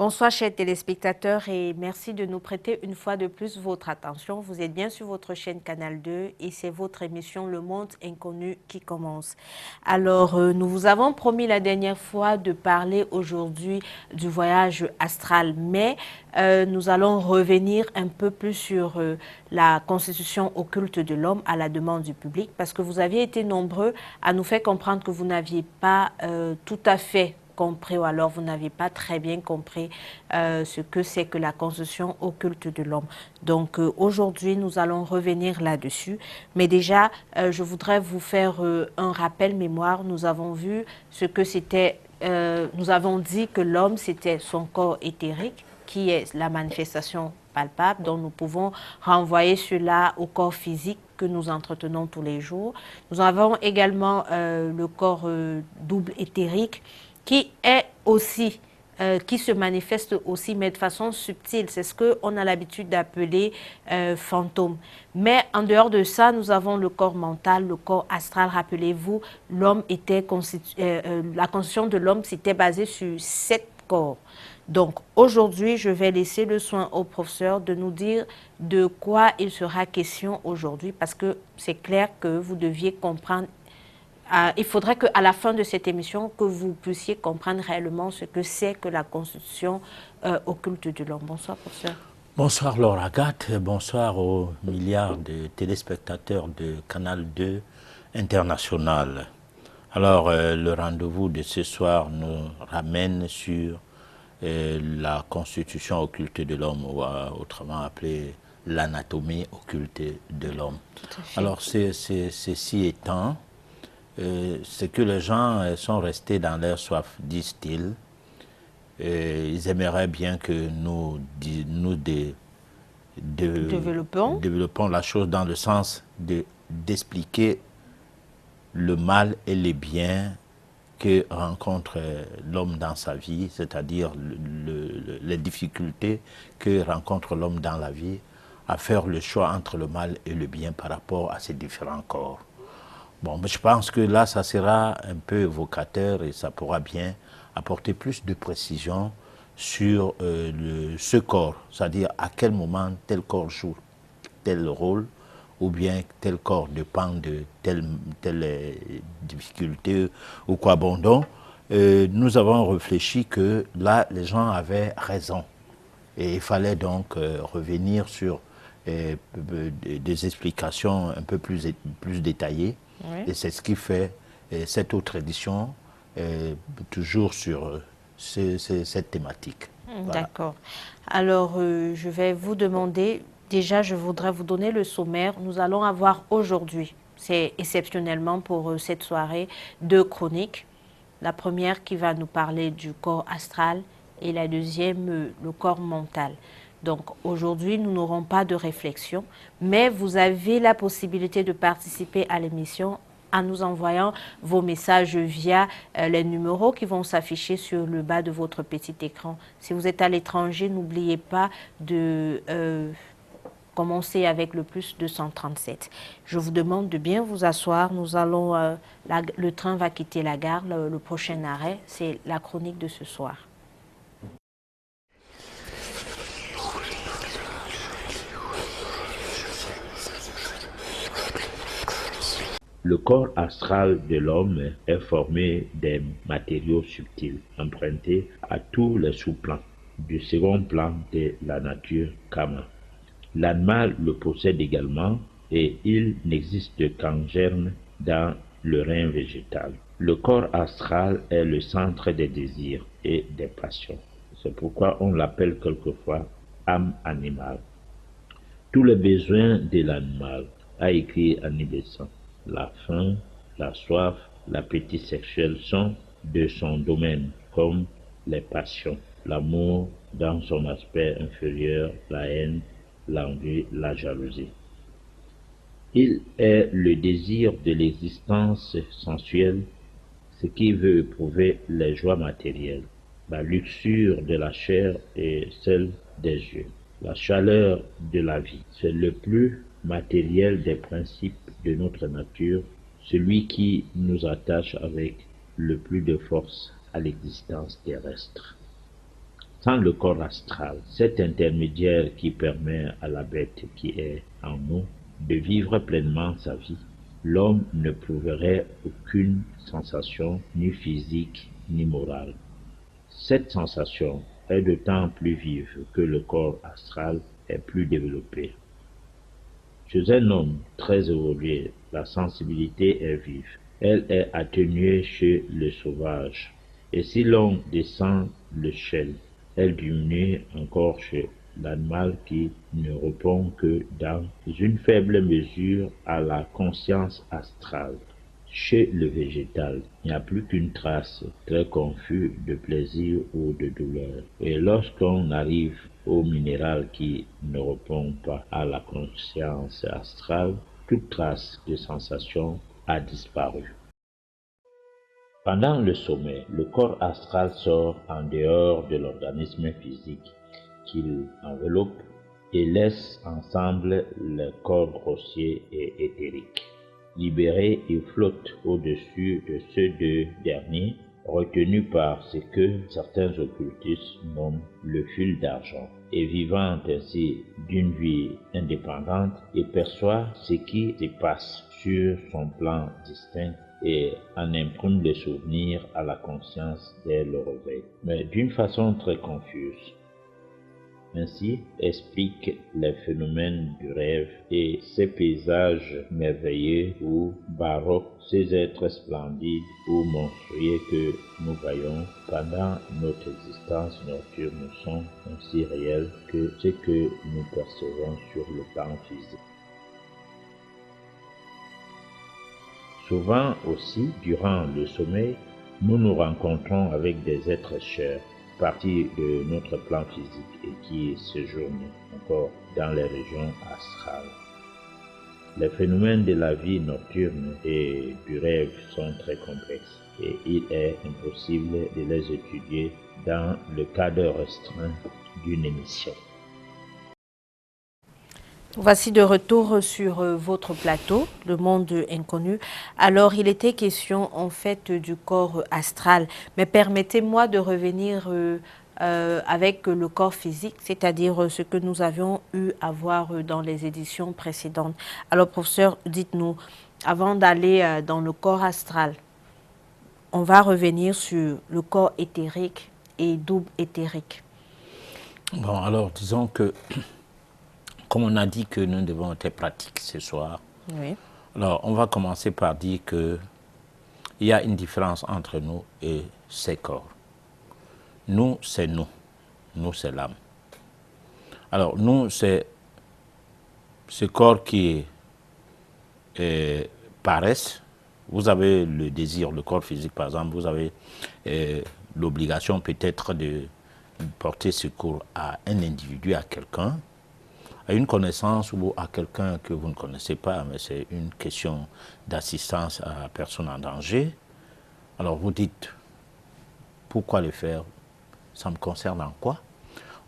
Bonsoir chers téléspectateurs et merci de nous prêter une fois de plus votre attention. Vous êtes bien sur votre chaîne Canal 2 et c'est votre émission Le Monde Inconnu qui commence. Alors, nous vous avons promis la dernière fois de parler aujourd'hui du voyage astral, mais nous allons revenir un peu plus sur la constitution occulte de l'homme à la demande du public parce que vous aviez été nombreux à nous faire comprendre que vous n'aviez pas tout à fait compris ou alors vous n'avez pas très bien compris ce que c'est que la constitution occulte de l'homme. Donc aujourd'hui, nous allons revenir là-dessus. Mais déjà, je voudrais vous faire un rappel mémoire. Nous avons vu ce que c'était, nous avons dit que l'homme, c'était son corps éthérique, qui est la manifestation palpable, dont nous pouvons renvoyer cela au corps physique que nous entretenons tous les jours. Nous avons également le corps double éthérique, qui est aussi, qui se manifeste aussi, mais de façon subtile. C'est ce qu'on a l'habitude d'appeler fantôme. Mais en dehors de ça, nous avons le corps mental, le corps astral. Rappelez-vous, l'homme était la constitution de l'homme s'était basée sur 7 corps. Donc aujourd'hui, je vais laisser le soin au professeur de nous dire de quoi il sera question aujourd'hui, parce que c'est clair que vous deviez comprendre. Il faudrait qu'à la fin de cette émission, que vous puissiez comprendre réellement ce que c'est que la constitution occulte de l'homme. Bonsoir, professeur. Bonsoir Laura Agathe, bonsoir aux milliards de téléspectateurs de Canal 2 International. Alors, le rendez-vous de ce soir nous ramène sur la constitution occulte de l'homme, ou autrement appelée l'anatomie occulte de l'homme. Alors, ceci étant, c'est que les gens sont restés dans leur soif, disent-ils. Ils aimeraient bien que nous développons la chose dans le sens d'expliquer le mal et les biens que rencontre l'homme dans sa vie, c'est-à-dire les difficultés que rencontre l'homme dans la vie à faire le choix entre le mal et le bien par rapport à ces différents corps. Bon, mais je pense que là, ça sera un peu évocateur et ça pourra bien apporter plus de précision sur ce corps, c'est-à-dire à quel moment tel corps joue tel rôle, ou bien tel corps dépend de telle difficulté ou quoi. Bon, donc, nous avons réfléchi que là, les gens avaient raison. Et il fallait donc revenir sur des explications un peu plus détaillées. Oui. Et c'est ce qui fait cette autre édition, toujours sur cette thématique. Voilà. D'accord. Alors, je vais vous demander, déjà, je voudrais vous donner le sommaire. Nous allons avoir aujourd'hui, c'est exceptionnellement pour cette soirée, 2 chroniques. La première qui va nous parler du corps astral et la deuxième, le corps mental. Donc aujourd'hui, nous n'aurons pas de réflexion, mais vous avez la possibilité de participer à l'émission en nous envoyant vos messages via les numéros qui vont s'afficher sur le bas de votre petit écran. Si vous êtes à l'étranger, n'oubliez pas de commencer avec le plus 237. Je vous demande de bien vous asseoir. Nous allons, le train va quitter la gare. Le prochain arrêt, c'est la chronique de ce soir. Le corps astral de l'homme est formé des matériaux subtils, empruntés à tous les sous-plans du second plan de la nature Kama. L'animal le possède également et il n'existe qu'en germe dans le rein végétal. Le corps astral est le centre des désirs et des passions. C'est pourquoi on l'appelle quelquefois âme animale. Tous les besoins de l'animal, a écrit Annie Besant, la faim, la soif, l'appétit sexuel sont de son domaine, comme les passions, l'amour dans son aspect inférieur, la haine, l'envie, la jalousie. Il est le désir de l'existence sensuelle, ce qui veut éprouver les joies matérielles, la luxure de la chair et celle des yeux, la chaleur de la vie. C'est le plus matériel des principes de notre nature, celui qui nous attache avec le plus de force à l'existence terrestre. Sans le corps astral, cet intermédiaire qui permet à la bête qui est en nous de vivre pleinement sa vie, l'homme ne prouverait aucune sensation, ni physique, ni morale. Cette sensation est d'autant plus vive que le corps astral est plus développé. Chez un homme très évolué, la sensibilité est vive. Elle est atténuée chez le sauvage. Et si l'on descend l'échelle, elle diminue encore chez l'animal qui ne répond que dans une faible mesure à la conscience astrale. Chez le végétal, il n'y a plus qu'une trace très confuse de plaisir ou de douleur. Et lorsqu'on arrive au minéral qui ne répond pas à la conscience astrale, toute trace de sensation a disparu. Pendant le sommeil, le corps astral sort en dehors de l'organisme physique qu'il enveloppe et laisse ensemble le corps grossier et éthérique. Libéré, il flotte au-dessus de ces deux derniers, retenu par ce que certains occultistes nomment le fil d'argent, et vivant ainsi d'une vie indépendante, il perçoit ce qui se passe sur son plan distinct et en imprime les souvenirs à la conscience dès le réveil, mais d'une façon très confuse. Ainsi explique les phénomènes du rêve et ces paysages merveilleux ou baroques, ces êtres splendides ou monstrueux que nous voyons pendant notre existence nocturne sont aussi réels que ce que nous percevons sur le plan physique. Souvent aussi, durant le sommeil, nous nous rencontrons avec des êtres chers, partie de notre plan physique et qui séjournent encore dans les régions astrales. Les phénomènes de la vie nocturne et du rêve sont très complexes et il est impossible de les étudier dans le cadre restreint d'une émission. Voici de retour sur votre plateau, le monde inconnu. Alors, il était question en fait du corps astral, mais permettez-moi de revenir avec le corps physique, c'est-à-dire ce que nous avions eu à voir dans les éditions précédentes. Alors, professeur, dites-nous, avant d'aller dans le corps astral, on va revenir sur le corps éthérique et double éthérique. Bon, alors, disons que comme on a dit que nous devons être pratiques ce soir, oui. Alors on va commencer par dire qu'il y a une différence entre nous et ces corps. Nous, c'est nous. Nous, c'est l'âme. Alors nous, c'est ce corps qui paresse. Vous avez le désir, le corps physique par exemple, vous avez l'obligation peut-être de porter secours à un individu, à quelqu'un, à une connaissance ou à quelqu'un que vous ne connaissez pas, mais c'est une question d'assistance à personne en danger. Alors vous dites, pourquoi le faire? Ça me concerne en quoi?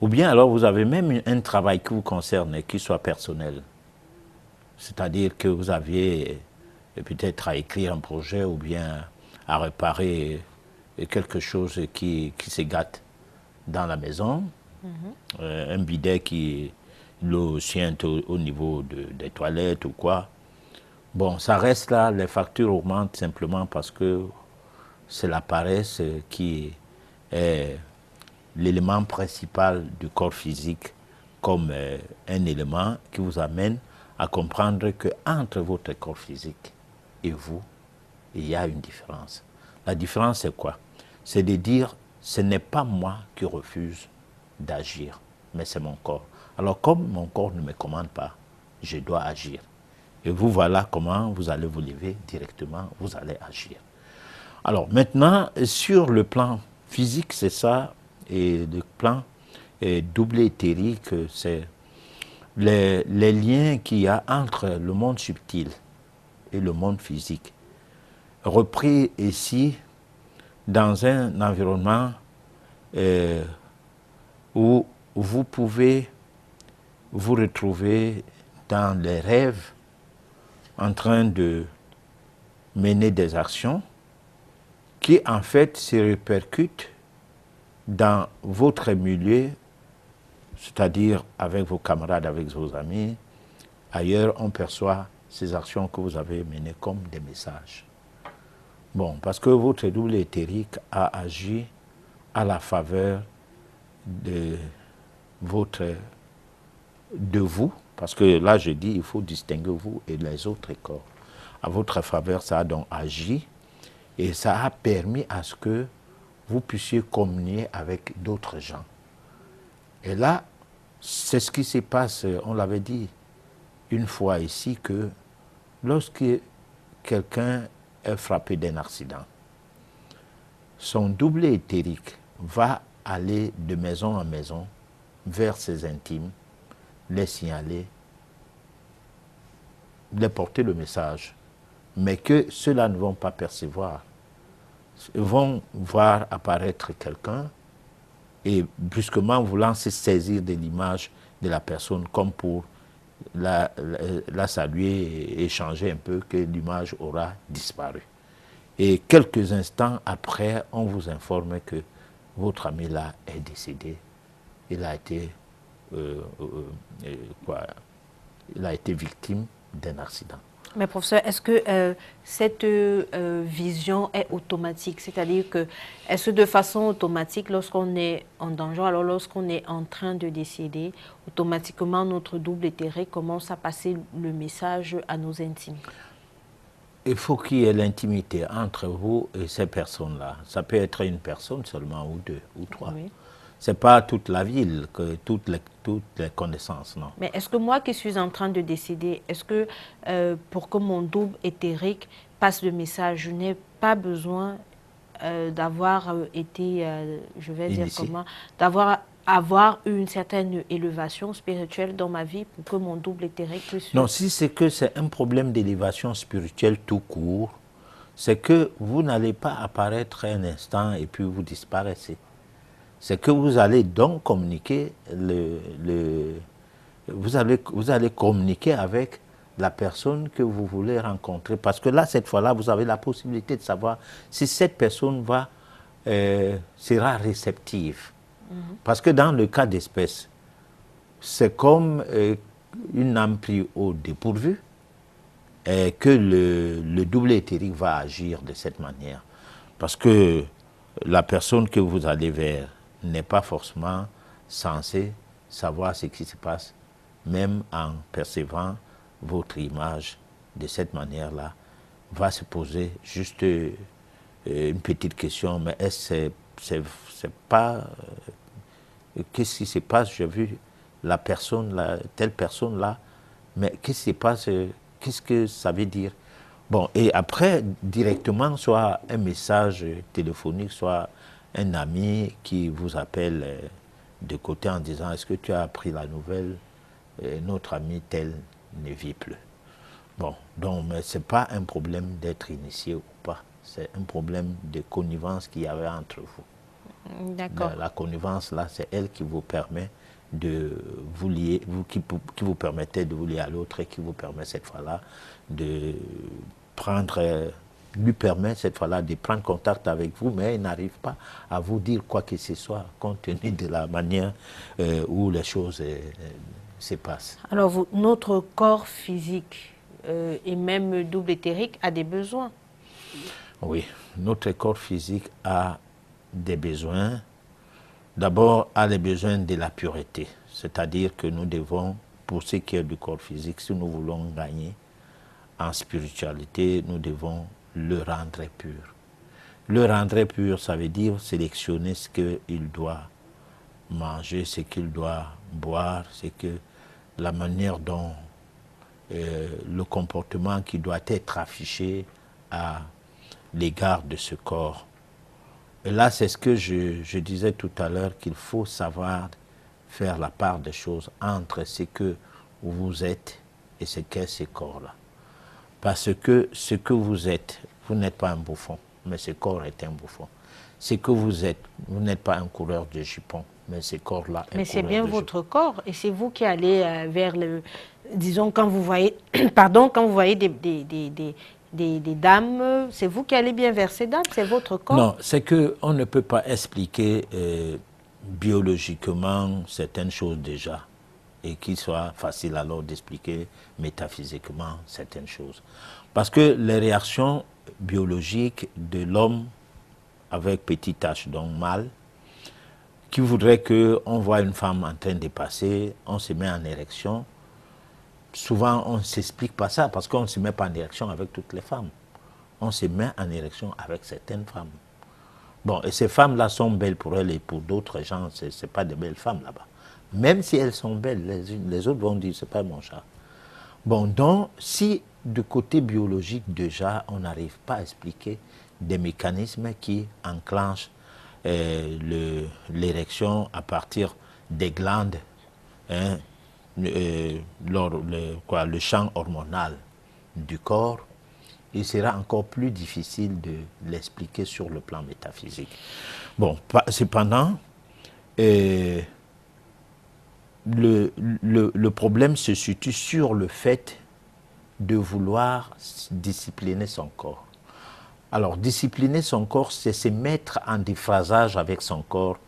Ou bien alors vous avez même un travail qui vous concerne et qui soit personnel. C'est-à-dire que vous aviez peut-être à écrire un projet ou bien à réparer quelque chose qui se gâte dans la maison, un bidet qui l'eau chiante au niveau des toilettes ou quoi. Bon, ça reste là, les factures augmentent simplement parce que c'est la paresse qui est l'élément principal du corps physique comme un élément qui vous amène à comprendre qu'entre votre corps physique et vous, il y a une différence. La différence, c'est quoi? C'est de dire, ce n'est pas moi qui refuse d'agir, mais c'est mon corps. Alors, comme mon corps ne me commande pas, je dois agir. Et vous, voilà comment vous allez vous lever directement, vous allez agir. Alors, maintenant, sur le plan physique, c'est ça, et le plan double éthérique, c'est les liens qu'il y a entre le monde subtil et le monde physique. Repris ici, dans un environnement où vous pouvez vous retrouver dans les rêves en train de mener des actions qui en fait se répercutent dans votre milieu, c'est-à-dire avec vos camarades, avec vos amis, ailleurs, on perçoit ces actions que vous avez menées comme des messages. Bon, parce que votre double éthérique a agi à la faveur de vous, parce que là je dis, il faut distinguer vous et les autres corps. À votre faveur, ça a donc agi et ça a permis à ce que vous puissiez communier avec d'autres gens. Et là, c'est ce qui se passe, on l'avait dit une fois ici, que lorsque quelqu'un est frappé d'un accident, son double éthérique va aller de maison en maison vers ses intimes, les signaler, les porter le message, mais que ceux-là ne vont pas percevoir. Ils vont voir apparaître quelqu'un et brusquement voulant se saisir de l'image de la personne comme pour la saluer et échanger un peu, que l'image aura disparu. Et quelques instants après, on vous informe que votre ami là est décédé. Il a été, il a été victime d'un accident. Mais professeur, est-ce que cette vision est automatique? C'est-à-dire que, est-ce que de façon automatique, lorsqu'on est en danger, alors lorsqu'on est en train de décéder, automatiquement notre double éthérique commence à passer le message à nos intimes? Il faut qu'il y ait l'intimité entre vous et ces personnes-là. Ça peut être une personne seulement, ou deux, ou trois. Oui. Ce n'est pas toute la ville, toutes les connaissances, non. Mais est-ce que moi qui suis en train de décider, est-ce que pour que mon double éthérique passe le message, je n'ai pas besoin d'avoir été, je vais dire comment, avoir eu une certaine élévation spirituelle dans ma vie pour que mon double éthérique puisse... Non, si c'est que c'est un problème d'élévation spirituelle tout court, c'est que vous n'allez pas apparaître un instant et puis vous disparaissez. C'est que vous allez donc communiquer, vous allez communiquer avec la personne que vous voulez rencontrer. Parce que là, cette fois-là, vous avez la possibilité de savoir si cette personne sera réceptive. Parce que dans le cas d'espèce, c'est comme une âme prise au dépourvu et que le double éthérique va agir de cette manière. Parce que la personne que vous allez vers n'est pas forcément censée savoir ce qui se passe, même en percevant votre image de cette manière-là, va se poser juste une petite question, mais est-ce c'est pas... qu'est-ce qui se passe? J'ai vu la personne, telle personne-là, mais qu'est-ce qui se passe? Qu'est-ce que ça veut dire? Bon, et après, directement, soit un message téléphonique, soit un ami qui vous appelle de côté en disant « Est-ce que tu as appris la nouvelle? Notre ami tel ne vit plus. » Bon, donc, mais ce n'est pas un problème d'être initié ou pas. C'est un problème de connivence qu'il y avait entre vous. D'accord. La connivence, là, c'est elle qui vous permet de vous lier, qui vous permettait de vous lier à l'autre et qui vous permet cette fois-là de prendre, lui permet cette fois-là de prendre contact avec vous, mais il n'arrive pas à vous dire quoi que ce soit, compte tenu de la manière où les choses se passent. Alors, notre corps physique et même double éthérique a des besoins. Oui, notre corps physique a des besoins. D'abord, a les besoins de la pureté, c'est-à-dire que nous devons, pour ce qui est du corps physique, si nous voulons gagner en spiritualité, nous devons le rendre pur. Le rendre pur, ça veut dire sélectionner ce qu'il doit manger, ce qu'il doit boire, la manière dont le comportement qui doit être affiché à l'égard de ce corps. Et là, c'est ce que je disais tout à l'heure, qu'il faut savoir faire la part des choses entre ce que vous êtes et ce qu'est ce corps-là. Parce que ce que vous êtes, vous n'êtes pas un bouffon, mais ce corps est un bouffon. Ce que vous êtes, vous n'êtes pas un coureur de jupons, mais ce corps-là est un coureur de jupons. Mais c'est bien votre corps, et c'est vous qui allez vers le... Disons, quand vous voyez, pardon, quand vous voyez des dames. C'est vous qui allez bien vers ces dames, c'est votre corps? Non, c'est qu'on ne peut pas expliquer biologiquement certaines choses déjà et qu'il soit facile alors d'expliquer métaphysiquement certaines choses. Parce que les réactions biologiques de l'homme avec petit h, donc mâle, qui voudrait qu'on voit une femme en train de passer, on se met en érection. Souvent, on ne s'explique pas ça parce qu'on ne se met pas en érection avec toutes les femmes. On se met en érection avec certaines femmes. Bon, et ces femmes-là sont belles pour elles et pour d'autres gens, ce n'est pas de belles femmes là-bas. Même si elles sont belles, les autres vont dire, c'est pas mon chat. Bon, donc, si du côté biologique déjà, on n'arrive pas à expliquer des mécanismes qui enclenchent l'érection à partir des glandes, hein, le champ hormonal du corps, il sera encore plus difficile de l'expliquer sur le plan métaphysique. Bon, cependant, le problème se situe sur le fait de vouloir discipliner son corps. Alors, discipliner son corps, c'est se mettre en déphasage avec son corps.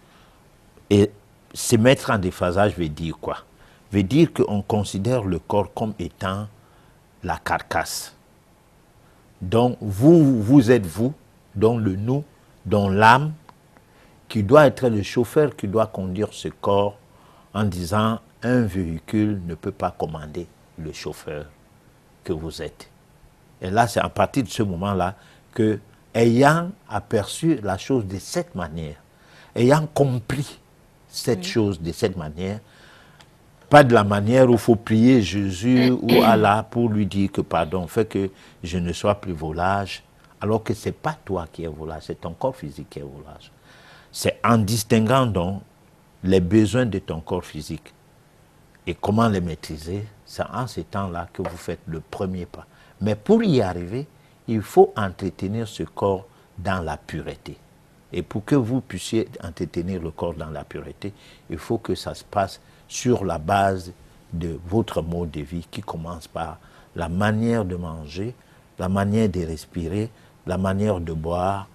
Et se mettre en déphasage veut dire quoi? Veut dire qu'on considère le corps comme étant la carcasse. Donc, vous êtes vous, dont le nous, dont l'âme, qui doit être le chauffeur qui doit conduire ce corps en disant un véhicule ne peut pas commander le chauffeur que vous êtes. Et là, c'est à partir de ce moment-là que, ayant aperçu la chose de cette manière, ayant compris cette chose de cette manière, pas de la manière où il faut prier Jésus ou Allah pour lui dire que pardon, fait que je ne sois plus volage, alors que ce n'est pas toi qui es volage, c'est ton corps physique qui est volage. C'est en distinguant donc les besoins de ton corps physique et comment les maîtriser, c'est en ce temps-là que vous faites le premier pas. Mais pour y arriver, il faut entretenir ce corps dans la pureté. Et pour que vous puissiez entretenir le corps dans la pureté, il faut que ça se passe sur la base de votre mode de vie qui commence par la manière de manger, la manière de respirer, la manière de boire,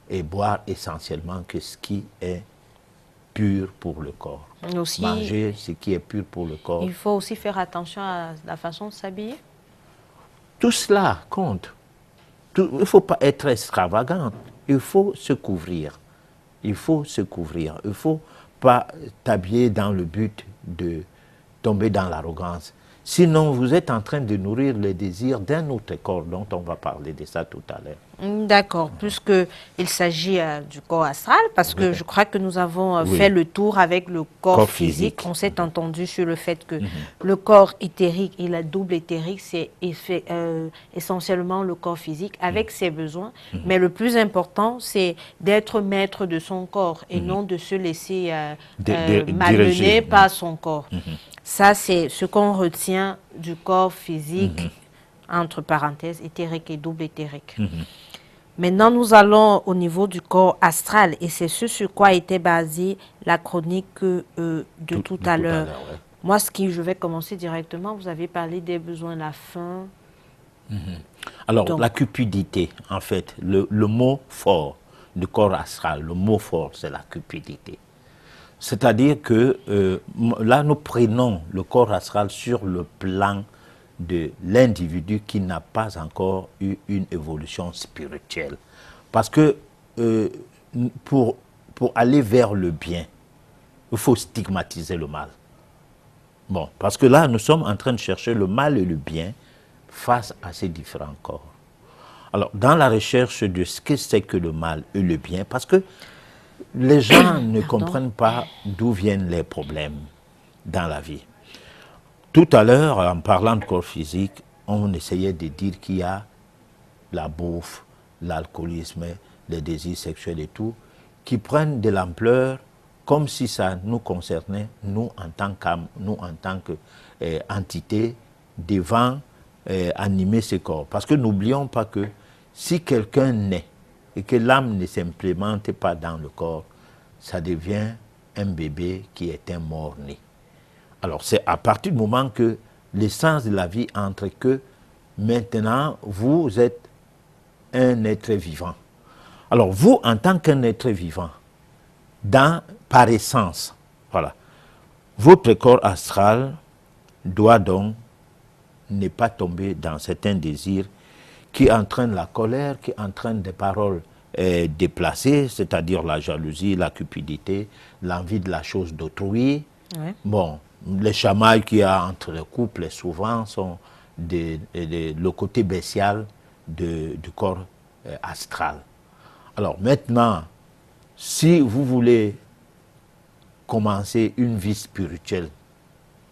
et boire essentiellement que ce qui est pur pour le corps. Aussi, manger ce qui est pur pour le corps. Il faut aussi faire attention à la façon de s'habiller. Tout cela compte. Il ne faut pas être extravagant. Il faut se couvrir. Il faut se couvrir. Il ne faut pas t'habiller dans le but de tomber dans l'arrogance. Sinon, vous êtes en train de nourrir les désirs d'un autre corps dont on va parler de ça tout à l'heure. D'accord, puisqu'il s'agit du corps astral, parce que je crois que nous avons fait le tour avec le corps physique. On s'est entendu sur le fait que le corps éthérique et la double éthérique, c'est essentiellement le corps physique avec ses besoins. Mais le plus important, c'est d'être maître de son corps et non de se laisser malmener par son corps. Ça, c'est ce qu'on retient du corps physique, entre parenthèses, éthérique et double éthérique. Maintenant, nous allons au niveau du corps astral, et c'est ce sur quoi était basée la chronique de tout à l'heure. Ouais. Moi, je vais commencer directement. Vous avez parlé des besoins, la faim. Alors, donc, la cupidité, en fait, le mot fort du corps astral, le mot fort, c'est la cupidité. C'est-à-dire que là, nous prenons le corps astral sur le plan de l'individu qui n'a pas encore eu une évolution spirituelle. Parce que pour aller vers le bien, il faut stigmatiser le mal. Bon, parce que là, nous sommes en train de chercher le mal et le bien face à ces différents corps. Alors, dans la recherche de ce que c'est que le mal et le bien, parce que les gens ne comprennent pas d'où viennent les problèmes dans la vie. Tout à l'heure, en parlant de corps physique, on essayait de dire qu'il y a la bouffe, l'alcoolisme, les désirs sexuels et tout, qui prennent de l'ampleur comme si ça nous concernait, nous en tant qu'âme, nous en tant qu'entité, devant animer ce corps. Parce que n'oublions pas que si quelqu'un naît et que l'âme ne s'implémente pas dans le corps, ça devient un bébé qui est un mort-né. Alors c'est à partir du moment que l'essence de la vie entre que maintenant vous êtes un être vivant. Alors vous, en tant qu'un être vivant, par essence, voilà, votre corps astral doit donc ne pas tomber dans certains désirs qui entraînent la colère, qui entraînent des paroles déplacées, c'est-à-dire la jalousie, la cupidité, l'envie de la chose d'autrui. Ouais. Bon, les chamailles qu'il y a entre les couples souvent sont le côté bestial du corps astral. Alors maintenant, si vous voulez commencer une vie spirituelle,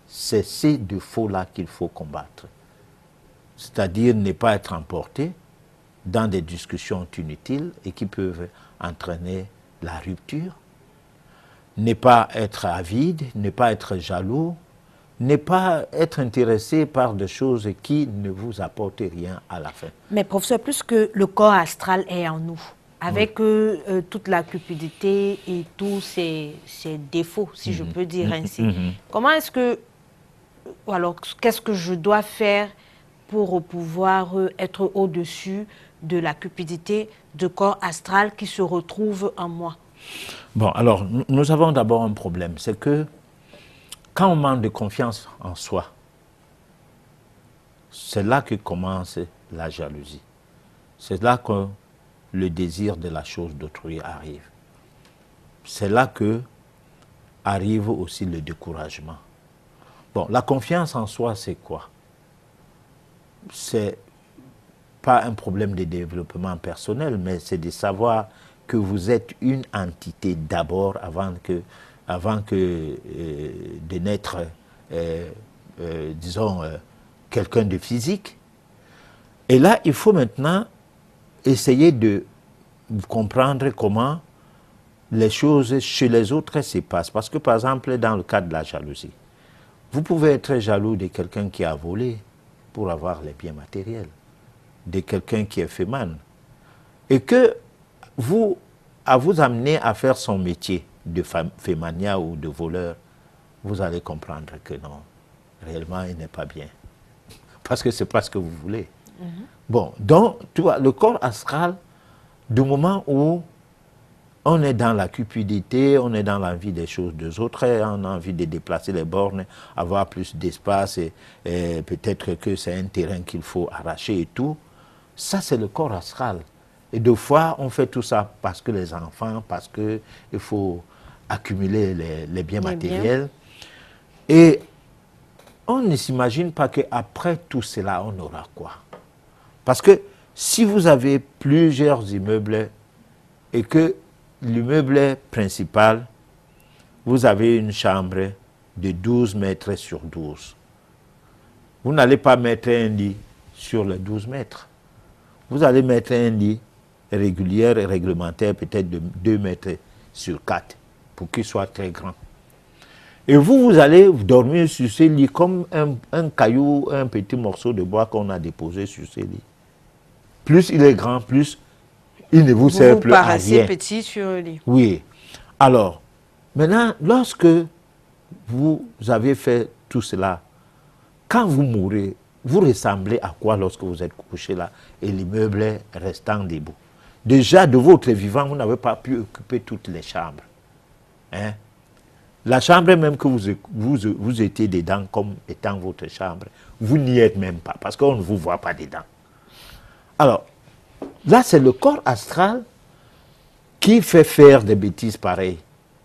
c'est ces défauts-là qu'il faut combattre. C'est-à-dire ne pas être emporté dans des discussions inutiles et qui peuvent entraîner la rupture, ne pas être avide, ne pas être jaloux, ne pas être intéressé par des choses qui ne vous apportent rien à la fin. Mais professeur, plus que le corps astral est en nous, avec toute la cupidité et tous ces défauts, si je peux dire ainsi, comment est-ce que, alors qu'est-ce que je dois faire pour pouvoir être au-dessus de la cupidité du corps astral qui se retrouve en moi? Bon, alors, nous avons d'abord un problème, c'est que quand on manque de confiance en soi, c'est là que commence la jalousie. C'est là que le désir de la chose d'autrui arrive. C'est là que arrive aussi le découragement. Bon, la confiance en soi, c'est quoi? C'est pas un problème de développement personnel, mais c'est de savoir que vous êtes une entité d'abord avant que de naître, disons, quelqu'un de physique. Et là, il faut maintenant essayer de comprendre comment les choses chez les autres se passent. Parce que, par exemple, dans le cas de la jalousie, vous pouvez être jaloux de quelqu'un qui a volé pour avoir les biens matériels, de quelqu'un qui est féminin, et que vous amenez à faire son métier de fémania ou de voleur, vous allez comprendre que non, réellement, il n'est pas bien. Parce que ce n'est pas ce que vous voulez. Bon, donc, tu vois, le corps astral, du moment où on est dans la cupidité, on est dans l'envie des choses des autres, on a envie de déplacer les bornes, avoir plus d'espace, et peut-être que c'est un terrain qu'il faut arracher et tout, ça c'est le corps astral. Et deux fois, on fait tout ça parce que les enfants, parce qu'il faut accumuler les biens matériels. Et on ne s'imagine pas qu'après tout cela, on aura quoi? Parce que si vous avez plusieurs immeubles et que l'immeuble principal, vous avez une chambre de 12 mètres sur 12, vous n'allez pas mettre un lit sur les 12 mètres. Vous allez mettre un lit régulier et réglementaire, peut-être de 2 mètres sur 4, pour qu'il soit très grand. Et vous allez dormir sur ce lit comme un caillou, un petit morceau de bois qu'on a déposé sur ce lit. Plus il est grand, plus il ne vous sert plus à rien. Vous paraissez petit sur le lit. Oui. Alors, maintenant, lorsque vous avez fait tout cela, quand vous mourrez, vous ressemblez à quoi lorsque vous êtes couché là et l'immeuble restant debout? Déjà, de votre vivant, vous n'avez pas pu occuper toutes les chambres. Hein? La chambre même que vous étiez dedans comme étant votre chambre, vous n'y êtes même pas parce qu'on ne vous voit pas dedans. Alors, là, c'est le corps astral qui fait faire des bêtises pareilles.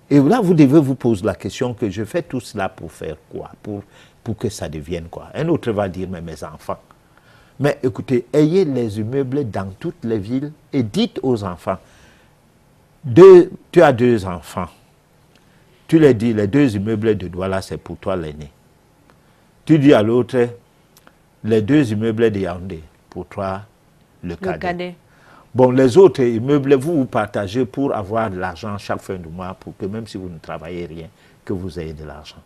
Et là, vous devez vous poser la question que je fais tout cela pour faire quoi? Pour que ça devienne quoi? Un autre va dire, mais mes enfants. Mais écoutez, ayez les immeubles dans toutes les villes et dites aux enfants, tu as 2 enfants. Tu leur dis, les 2 immeubles de Douala, c'est pour toi l'aîné. Tu dis à l'autre, les 2 immeubles de Yaoundé, pour toi le cadet. Bon, les autres immeubles, vous partagez pour avoir de l'argent chaque fin du mois, pour que même si vous ne travaillez rien, que vous ayez de l'argent.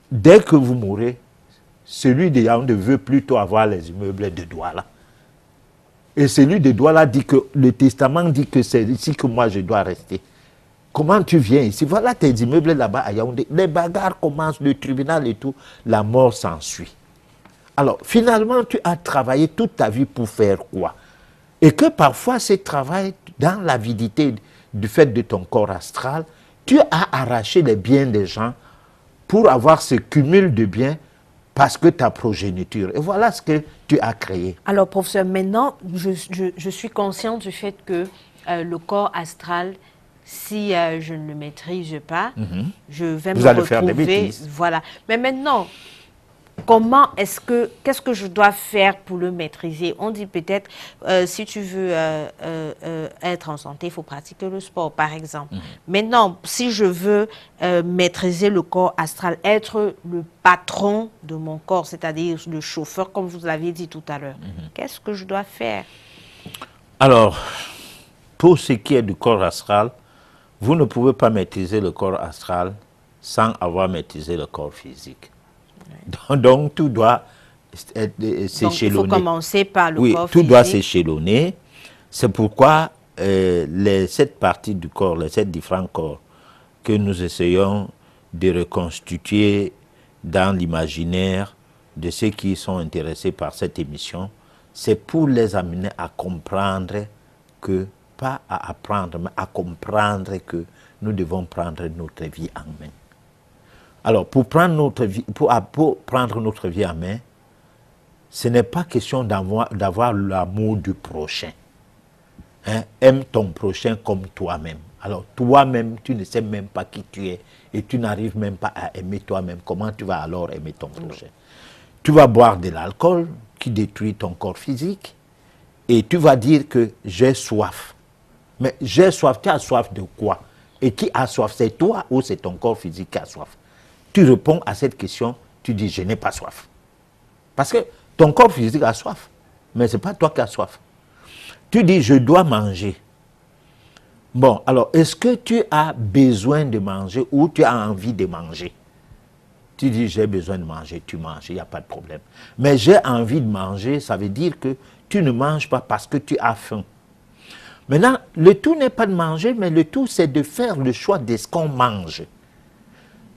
Dès que vous mourrez, celui de Yaoundé veut plutôt avoir les immeubles de Douala. Et celui de Douala dit que, le testament dit que c'est ici que moi je dois rester. Comment tu viens ici? Voilà tes immeubles là-bas à Yaoundé. Les bagarres commencent, le tribunal et tout, la mort s'ensuit. Alors, finalement, tu as travaillé toute ta vie pour faire quoi? Et que parfois, ce travail, dans l'avidité du fait de ton corps astral, tu as arraché les biens des gens pour avoir ce cumul de biens parce que ta progéniture. Et voilà ce que tu as créé. Alors, professeur, maintenant, je suis consciente du fait que le corps astral, si je ne le maîtrise pas, je vais me retrouver... faire des bêtises. Voilà. Mais maintenant, comment est-ce que... Qu'est-ce que je dois faire pour le maîtriser? On dit peut-être, si tu veux être en santé, il faut pratiquer le sport, par exemple. Maintenant, si je veux maîtriser le corps astral, être le patron de mon corps, c'est-à-dire le chauffeur, comme vous l'avez dit tout à l'heure, qu'est-ce que je dois faire? Alors, pour ce qui est du corps astral, vous ne pouvez pas maîtriser le corps astral sans avoir maîtrisé le corps physique. Donc, tout doit s'échelonner. Donc, il faut commencer par le corps physique. Oui, tout doit s'échelonner. C'est pourquoi les 7 parties du corps, les 7 différents corps que nous essayons de reconstituer dans l'imaginaire de ceux qui sont intéressés par cette émission, c'est pour les amener à comprendre que, pas à apprendre, mais à comprendre que nous devons prendre notre vie en main. Alors, pour prendre notre vie en main, ce n'est pas question d'avoir l'amour du prochain. Hein? Aime ton prochain comme toi-même. Alors, toi-même, tu ne sais même pas qui tu es et tu n'arrives même pas à aimer toi-même. Comment tu vas alors aimer ton prochain? Tu vas boire de l'alcool qui détruit ton corps physique et tu vas dire que j'ai soif. Mais j'ai soif, tu as soif de quoi? Et qui a soif? C'est toi ou c'est ton corps physique qui a soif? Tu réponds à cette question, tu dis je n'ai pas soif. Parce que ton corps physique a soif, mais ce n'est pas toi qui as soif. Tu dis je dois manger. Bon, alors est-ce que tu as besoin de manger ou tu as envie de manger? Tu dis j'ai besoin de manger, tu manges, il n'y a pas de problème. Mais j'ai envie de manger, ça veut dire que tu ne manges pas parce que tu as faim. Maintenant, le tout n'est pas de manger, mais le tout c'est de faire le choix de ce qu'on mange.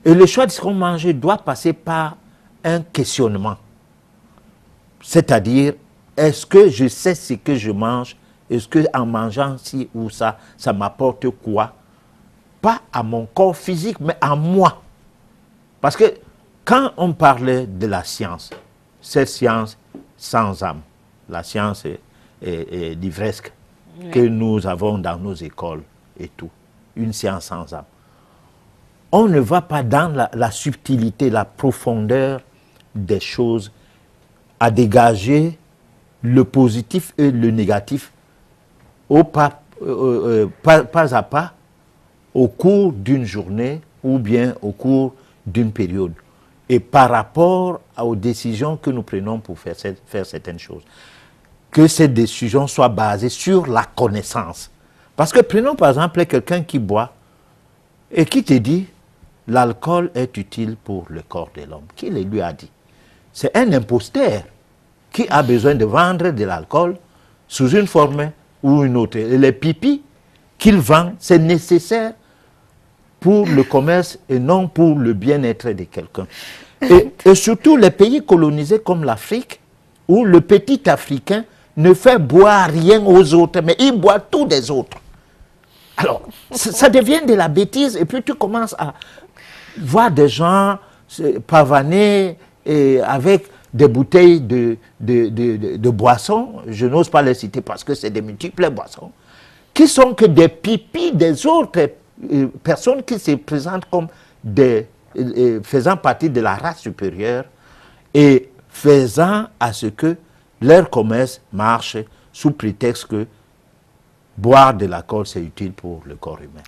Et le choix de ce qu'on mange doit passer par un questionnement. C'est-à-dire, est-ce que je sais ce que je mange? Est-ce qu'en mangeant ci ou ça m'apporte quoi? Pas à mon corps physique, mais à moi. Parce que quand on parlait de la science, cette science sans âme, la science livresque que nous avons dans nos écoles et tout, une science sans âme, on ne va pas dans la subtilité, la profondeur des choses, à dégager le positif et le négatif pas à pas au cours d'une journée ou bien au cours d'une période. Et par rapport aux décisions que nous prenons pour faire certaines choses. Que ces décisions soient basées sur la connaissance. Parce que prenons par exemple quelqu'un qui boit et qui te dit l'alcool est utile pour le corps de l'homme. Qui le lui a dit? C'est un imposteur qui a besoin de vendre de l'alcool sous une forme ou une autre. Et les pipis qu'il vend, c'est nécessaire pour le commerce et non pour le bien-être de quelqu'un. Et surtout les pays colonisés comme l'Afrique, où le petit Africain ne fait boire rien aux autres, mais il boit tout des autres. Alors, ça devient de la bêtise et puis tu commences à voir des gens pavaner avec des bouteilles de boissons, je n'ose pas les citer parce que c'est des multiples boissons, qui sont que des pipis des autres personnes qui se présentent comme faisant partie de la race supérieure et faisant à ce que leur commerce marche sous prétexte que boire de l'alcool c'est utile pour le corps humain.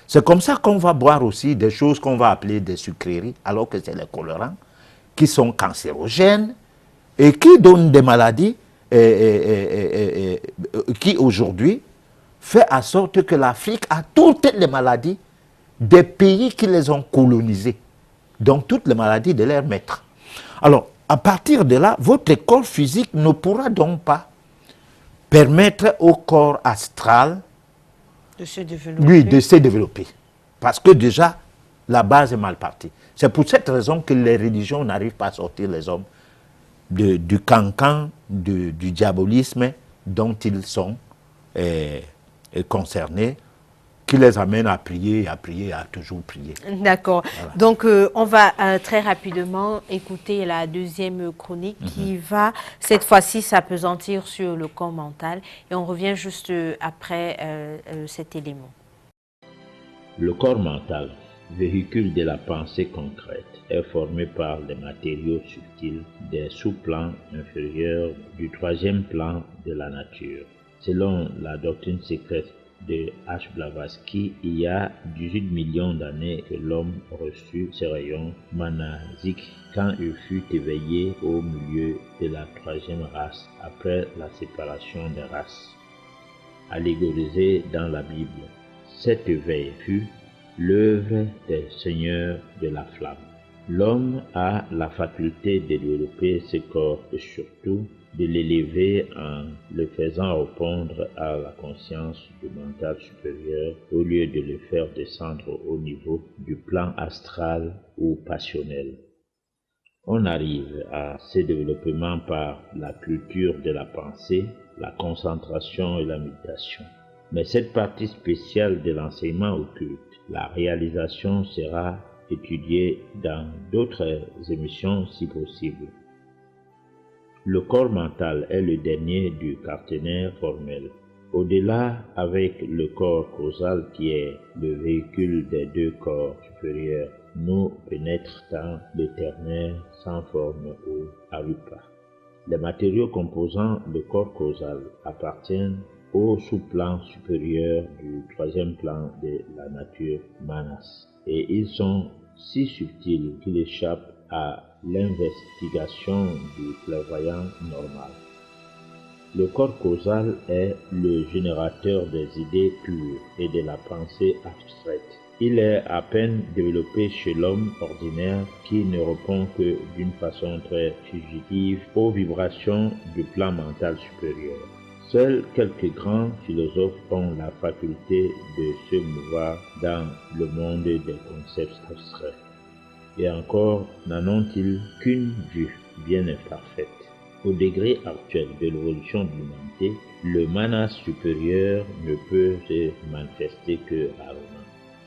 C'est comme ça qu'on va boire aussi des choses qu'on va appeler des sucreries, alors que c'est les colorants, qui sont cancérogènes et qui donnent des maladies qui aujourd'hui fait en sorte que l'Afrique a toutes les maladies des pays qui les ont colonisés, donc toutes les maladies de leurs maîtres. Alors, à partir de là, votre corps physique ne pourra donc pas permettre au corps astral de se développer. Oui, de se développer. Parce que déjà, la base est mal partie. C'est pour cette raison que les religions n'arrivent pas à sortir les hommes du cancan du diabolisme dont ils sont concernés, qui les amène à prier, à toujours prier. D'accord. Voilà. Donc, on va très rapidement écouter la deuxième chronique qui va, cette fois-ci, s'appesantir sur le corps mental. Et on revient juste après cet élément. Le corps mental, véhicule de la pensée concrète, est formé par les matériaux subtils des sous-plans inférieurs du troisième plan de la nature. Selon la doctrine secrète de H. Blavatsky, il y a 18 millions d'années que l'homme reçut ses rayons manasiques quand il fut éveillé au milieu de la troisième race après la séparation des races. Allégorisé dans la Bible, cet éveil fut l'œuvre des seigneurs de la flamme. L'homme a la faculté de développer ce corps et surtout de l'élever en le faisant répondre à la conscience du mental supérieur au lieu de le faire descendre au niveau du plan astral ou passionnel. On arrive à ce développement par la culture de la pensée, la concentration et la méditation. Mais cette partie spéciale de l'enseignement occulte, la réalisation sera étudiée dans d'autres émissions si possible. Le corps mental est le dernier du quaternaire formel. Au-delà, avec le corps causal qui est le véhicule des deux corps supérieurs, nous pénètre dans l'éternel sans forme ou arupa. Les matériaux composant le corps causal appartiennent au sous-plan supérieur du troisième plan de la nature manas, et ils sont si subtils qu'ils échappent à l'investigation du clairvoyant normal. Le corps causal est le générateur des idées pures et de la pensée abstraite. Il est à peine développé chez l'homme ordinaire qui ne répond que d'une façon très fugitive aux vibrations du plan mental supérieur. Seuls quelques grands philosophes ont la faculté de se mouvoir dans le monde des concepts abstraits. Et encore n'en ont-ils qu'une vue bien imparfaite. Au degré actuel de l'évolution de l'humanité, le manas supérieur ne peut se manifester que rarement.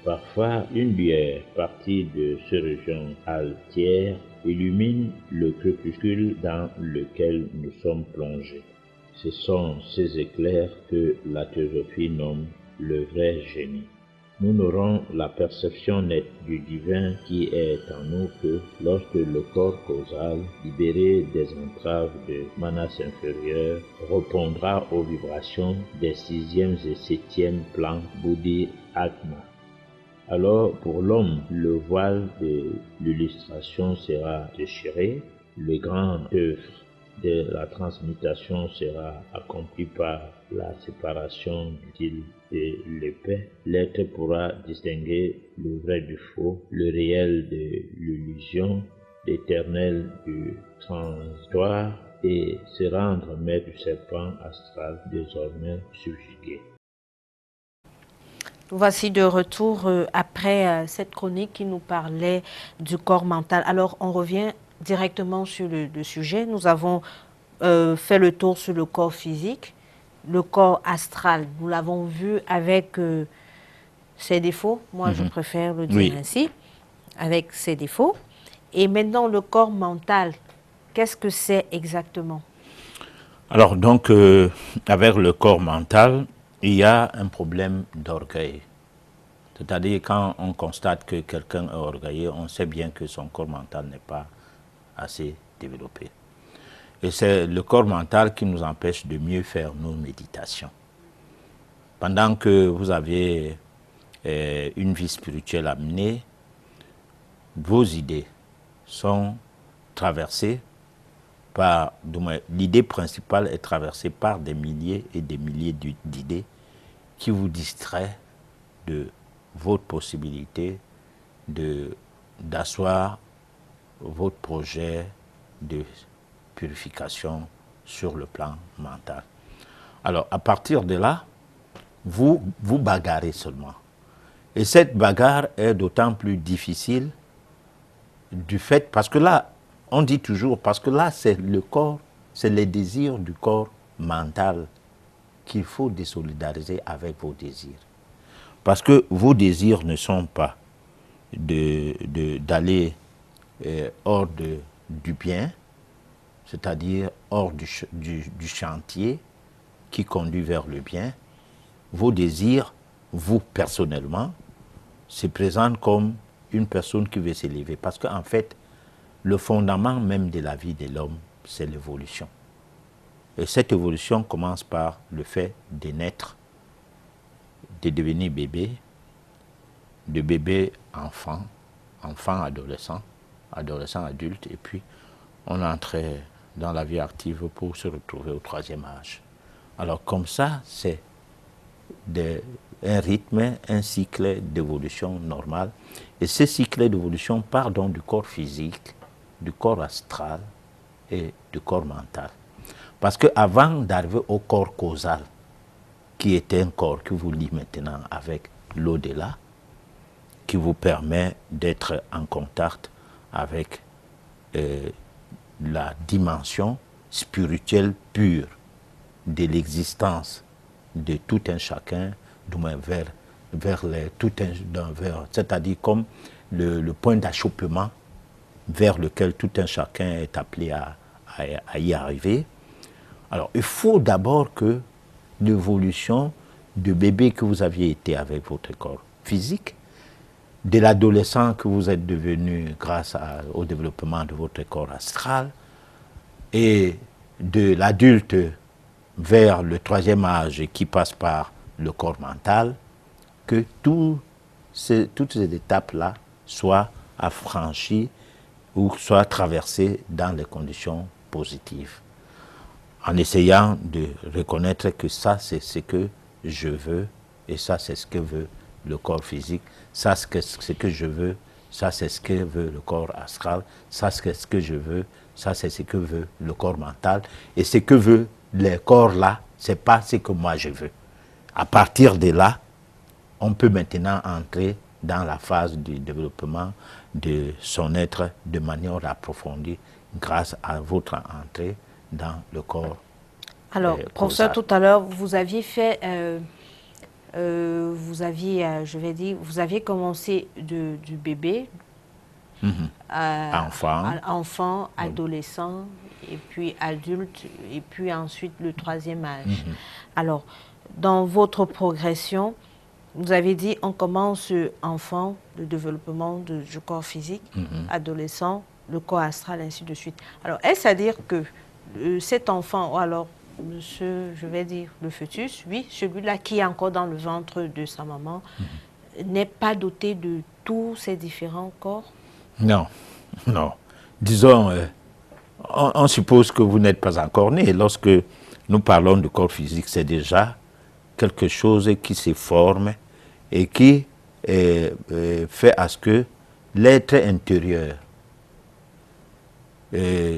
Parfois, une lueur partie de ce région altière illumine le crépuscule dans lequel nous sommes plongés. Ce sont ces éclairs que la théosophie nomme le vrai génie. Nous n'aurons la perception nette du divin qui est en nous que lorsque le corps causal, libéré des entraves de manas inférieur, répondra aux vibrations des sixième et septième plans Buddhi Atma. Alors, pour l'homme, le voile de l'illustration sera déchiré, le grand œuvre de la transmutation sera accomplie par la séparation d'utile et l'épais. L'être pourra distinguer le vrai du faux, le réel de l'illusion, l'éternel du transitoire et se rendre maître du serpent astral désormais subjugué. Voici de retour après cette chronique qui nous parlait du corps mental. Alors, on revient directement sur le sujet. Nous avons fait le tour sur le corps physique, le corps astral. Nous l'avons vu avec ses défauts. Moi, je préfère le dire ainsi, avec ses défauts. Et maintenant, le corps mental, qu'est-ce que c'est exactement? Alors, donc, avec le corps mental, il y a un problème d'orgueil. C'est-à-dire, quand on constate que quelqu'un est orgueilleux, on sait bien que son corps mental n'est pas assez développé. Et c'est le corps mental qui nous empêche de mieux faire nos méditations. Pendant que vous avez une vie spirituelle à mener, vos idées sont traversées par, l'idée principale est traversée par des milliers et des milliers d'idées qui vous distraient de votre possibilité d'asseoir votre projet de purification sur le plan mental. Alors, à partir de là, vous bagarrez seulement. Et cette bagarre est d'autant plus difficile du fait, parce que là, On dit toujours, parce que là, c'est le corps, c'est les désirs du corps mental qu'il faut désolidariser avec vos désirs. Parce que vos désirs ne sont pas d'aller hors du bien, c'est-à-dire hors du chantier qui conduit vers le bien. Vos désirs, vous personnellement, se présentent comme une personne qui veut s'élever. Parce qu'en fait, le fondement même de la vie de l'homme, c'est l'évolution. Et cette évolution commence par le fait de naître, de devenir bébé, de bébé enfant, enfant adolescent, adolescent adulte, et puis on entre dans la vie active pour se retrouver au troisième âge. Alors comme ça, c'est un rythme, un cycle d'évolution normal. Et ce cycle d'évolution part donc du corps physique, du corps astral et du corps mental. Parce qu'avant d'arriver au corps causal, qui est un corps qui vous lie maintenant avec l'au-delà, qui vous permet d'être en contact avec la dimension spirituelle pure de l'existence de tout un chacun, du moins c'est-à-dire comme le point d'achoppement vers lequel tout un chacun est appelé à y arriver. Alors, il faut d'abord que l'évolution du bébé que vous aviez été avec votre corps physique, de l'adolescent que vous êtes devenu grâce au développement de votre corps astral, et de l'adulte vers le troisième âge qui passe par le corps mental, que toutes ces étapes-là soient affranchies ou soient traversées dans les conditions positives, en essayant de reconnaître que ça, c'est ce que je veux, et ça, c'est ce que veut le corps physique, ça, c'est ce que je veux, ça, c'est ce que veut le corps astral, ça, c'est ce que je veux, ça, c'est ce que veut le corps mental, et ce que veut le corps-là, ce n'est pas ce que moi je veux. À partir de là, on peut maintenant entrer dans la phase du développement de son être de manière approfondie grâce à votre entrée dans le corps. Alors, professeur, tout à l'heure, vous aviez fait, vous aviez commencé du bébé, enfant, adolescent, et puis adulte, et puis ensuite le troisième âge. Alors, dans votre progression, vous avez dit, on commence enfant, le développement du corps physique, adolescent, le corps astral, ainsi de suite. Alors, est-ce à dire que cet enfant, ou alors, je vais dire le fœtus, oui, celui-là qui est encore dans le ventre de sa maman, n'est pas doté de tous ces différents corps? Non, non. Disons, on suppose que vous n'êtes pas encore né. Lorsque nous parlons du corps physique, c'est déjà quelque chose qui se forme et qui fait à ce que l'être intérieur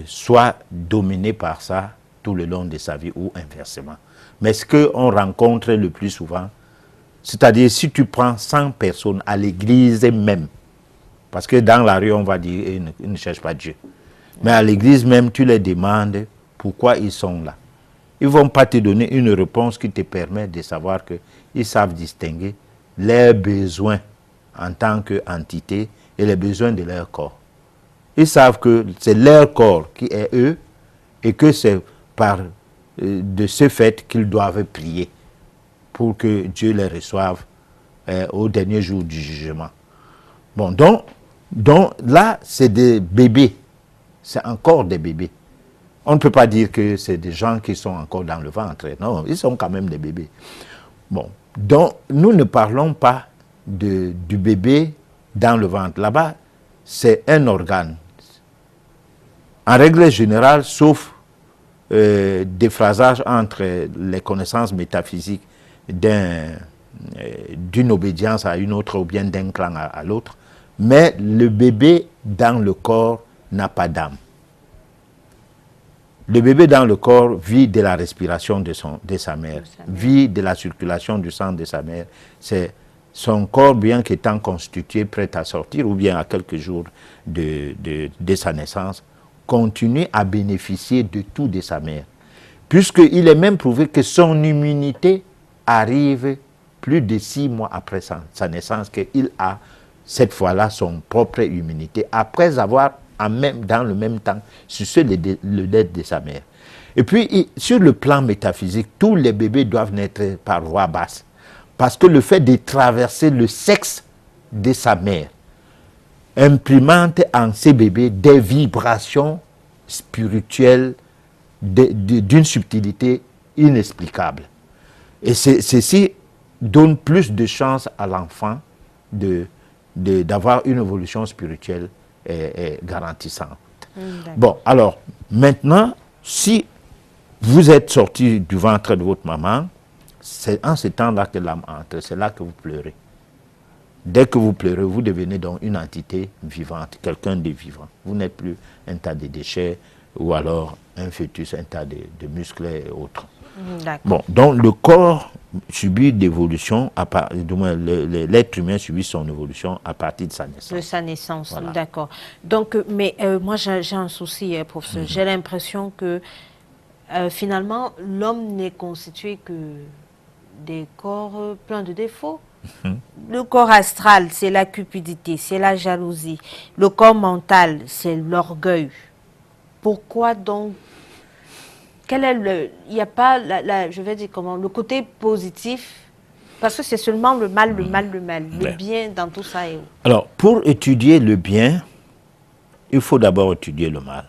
soit dominé par ça tout le long de sa vie ou inversement. Mais ce qu'on rencontre le plus souvent, c'est-à-dire si tu prends 100 personnes à l'église même, parce que dans la rue on va dire ils ne cherchent pas Dieu, mais à l'église même tu les demandes pourquoi ils sont là. Ils ne vont pas te donner une réponse qui te permet de savoir qu'ils savent distinguer leurs besoins en tant qu'entité et les besoins de leur corps. Ils savent que c'est leur corps qui est eux et que c'est de ce fait qu'ils doivent prier pour que Dieu les reçoive au dernier jour du jugement. Bon, donc là, c'est des bébés. C'est encore des bébés. On ne peut pas dire que c'est des gens qui sont encore dans le ventre. Non, ils sont quand même des bébés. Bon, donc nous ne parlons pas du bébé dans le ventre. Là-bas, c'est un organe. En règle générale, sauf déphasage entre les connaissances métaphysiques d'une obédience à une autre ou bien d'un clan à l'autre, mais le bébé dans le corps n'a pas d'âme. Le bébé dans le corps vit de la respiration de sa mère, vit de la circulation du sang de sa mère. C'est son corps, bien qu'étant constitué, prêt à sortir, ou bien à quelques jours de sa naissance, continue à bénéficier de tout de sa mère. Puisqu'il est même prouvé que son immunité arrive plus de 6 mois après sa naissance, qu'il a cette fois-là son propre immunité, après avoir dans le même temps sucé le lait de sa mère. Et puis, sur le plan métaphysique, tous les bébés doivent naître par voie basse. Parce que le fait de traverser le sexe de sa mère implémente en ces bébés des vibrations spirituelles d'une subtilité inexplicable. Et ceci donne plus de chance à l'enfant d'avoir une évolution spirituelle garantissante. Bon, alors, maintenant, si vous êtes sorti du ventre de votre maman, c'est en ce temps-là que l'âme entre, c'est là que vous pleurez. Dès que vous pleurez, vous devenez donc une entité vivante, quelqu'un de vivant. Vous n'êtes plus un tas de déchets ou alors un fœtus, un tas de muscles et autres. Bon, donc le corps subit d'évolution, du moins l'être humain subit son évolution à partir de sa naissance. De sa naissance, voilà. D'accord. Donc, mais moi j'ai un souci, professeur. J'ai l'impression que finalement, l'homme n'est constitué que des corps pleins de défauts. Le corps astral, c'est la cupidité, c'est la jalousie. Le corps mental, c'est l'orgueil. Pourquoi donc? Quel est il n'y a pas, je vais dire comment, le côté positif, parce que c'est seulement le mal, le mal, le mal. Le bien dans tout ça est où? Alors, pour étudier le bien, il faut d'abord étudier le mal.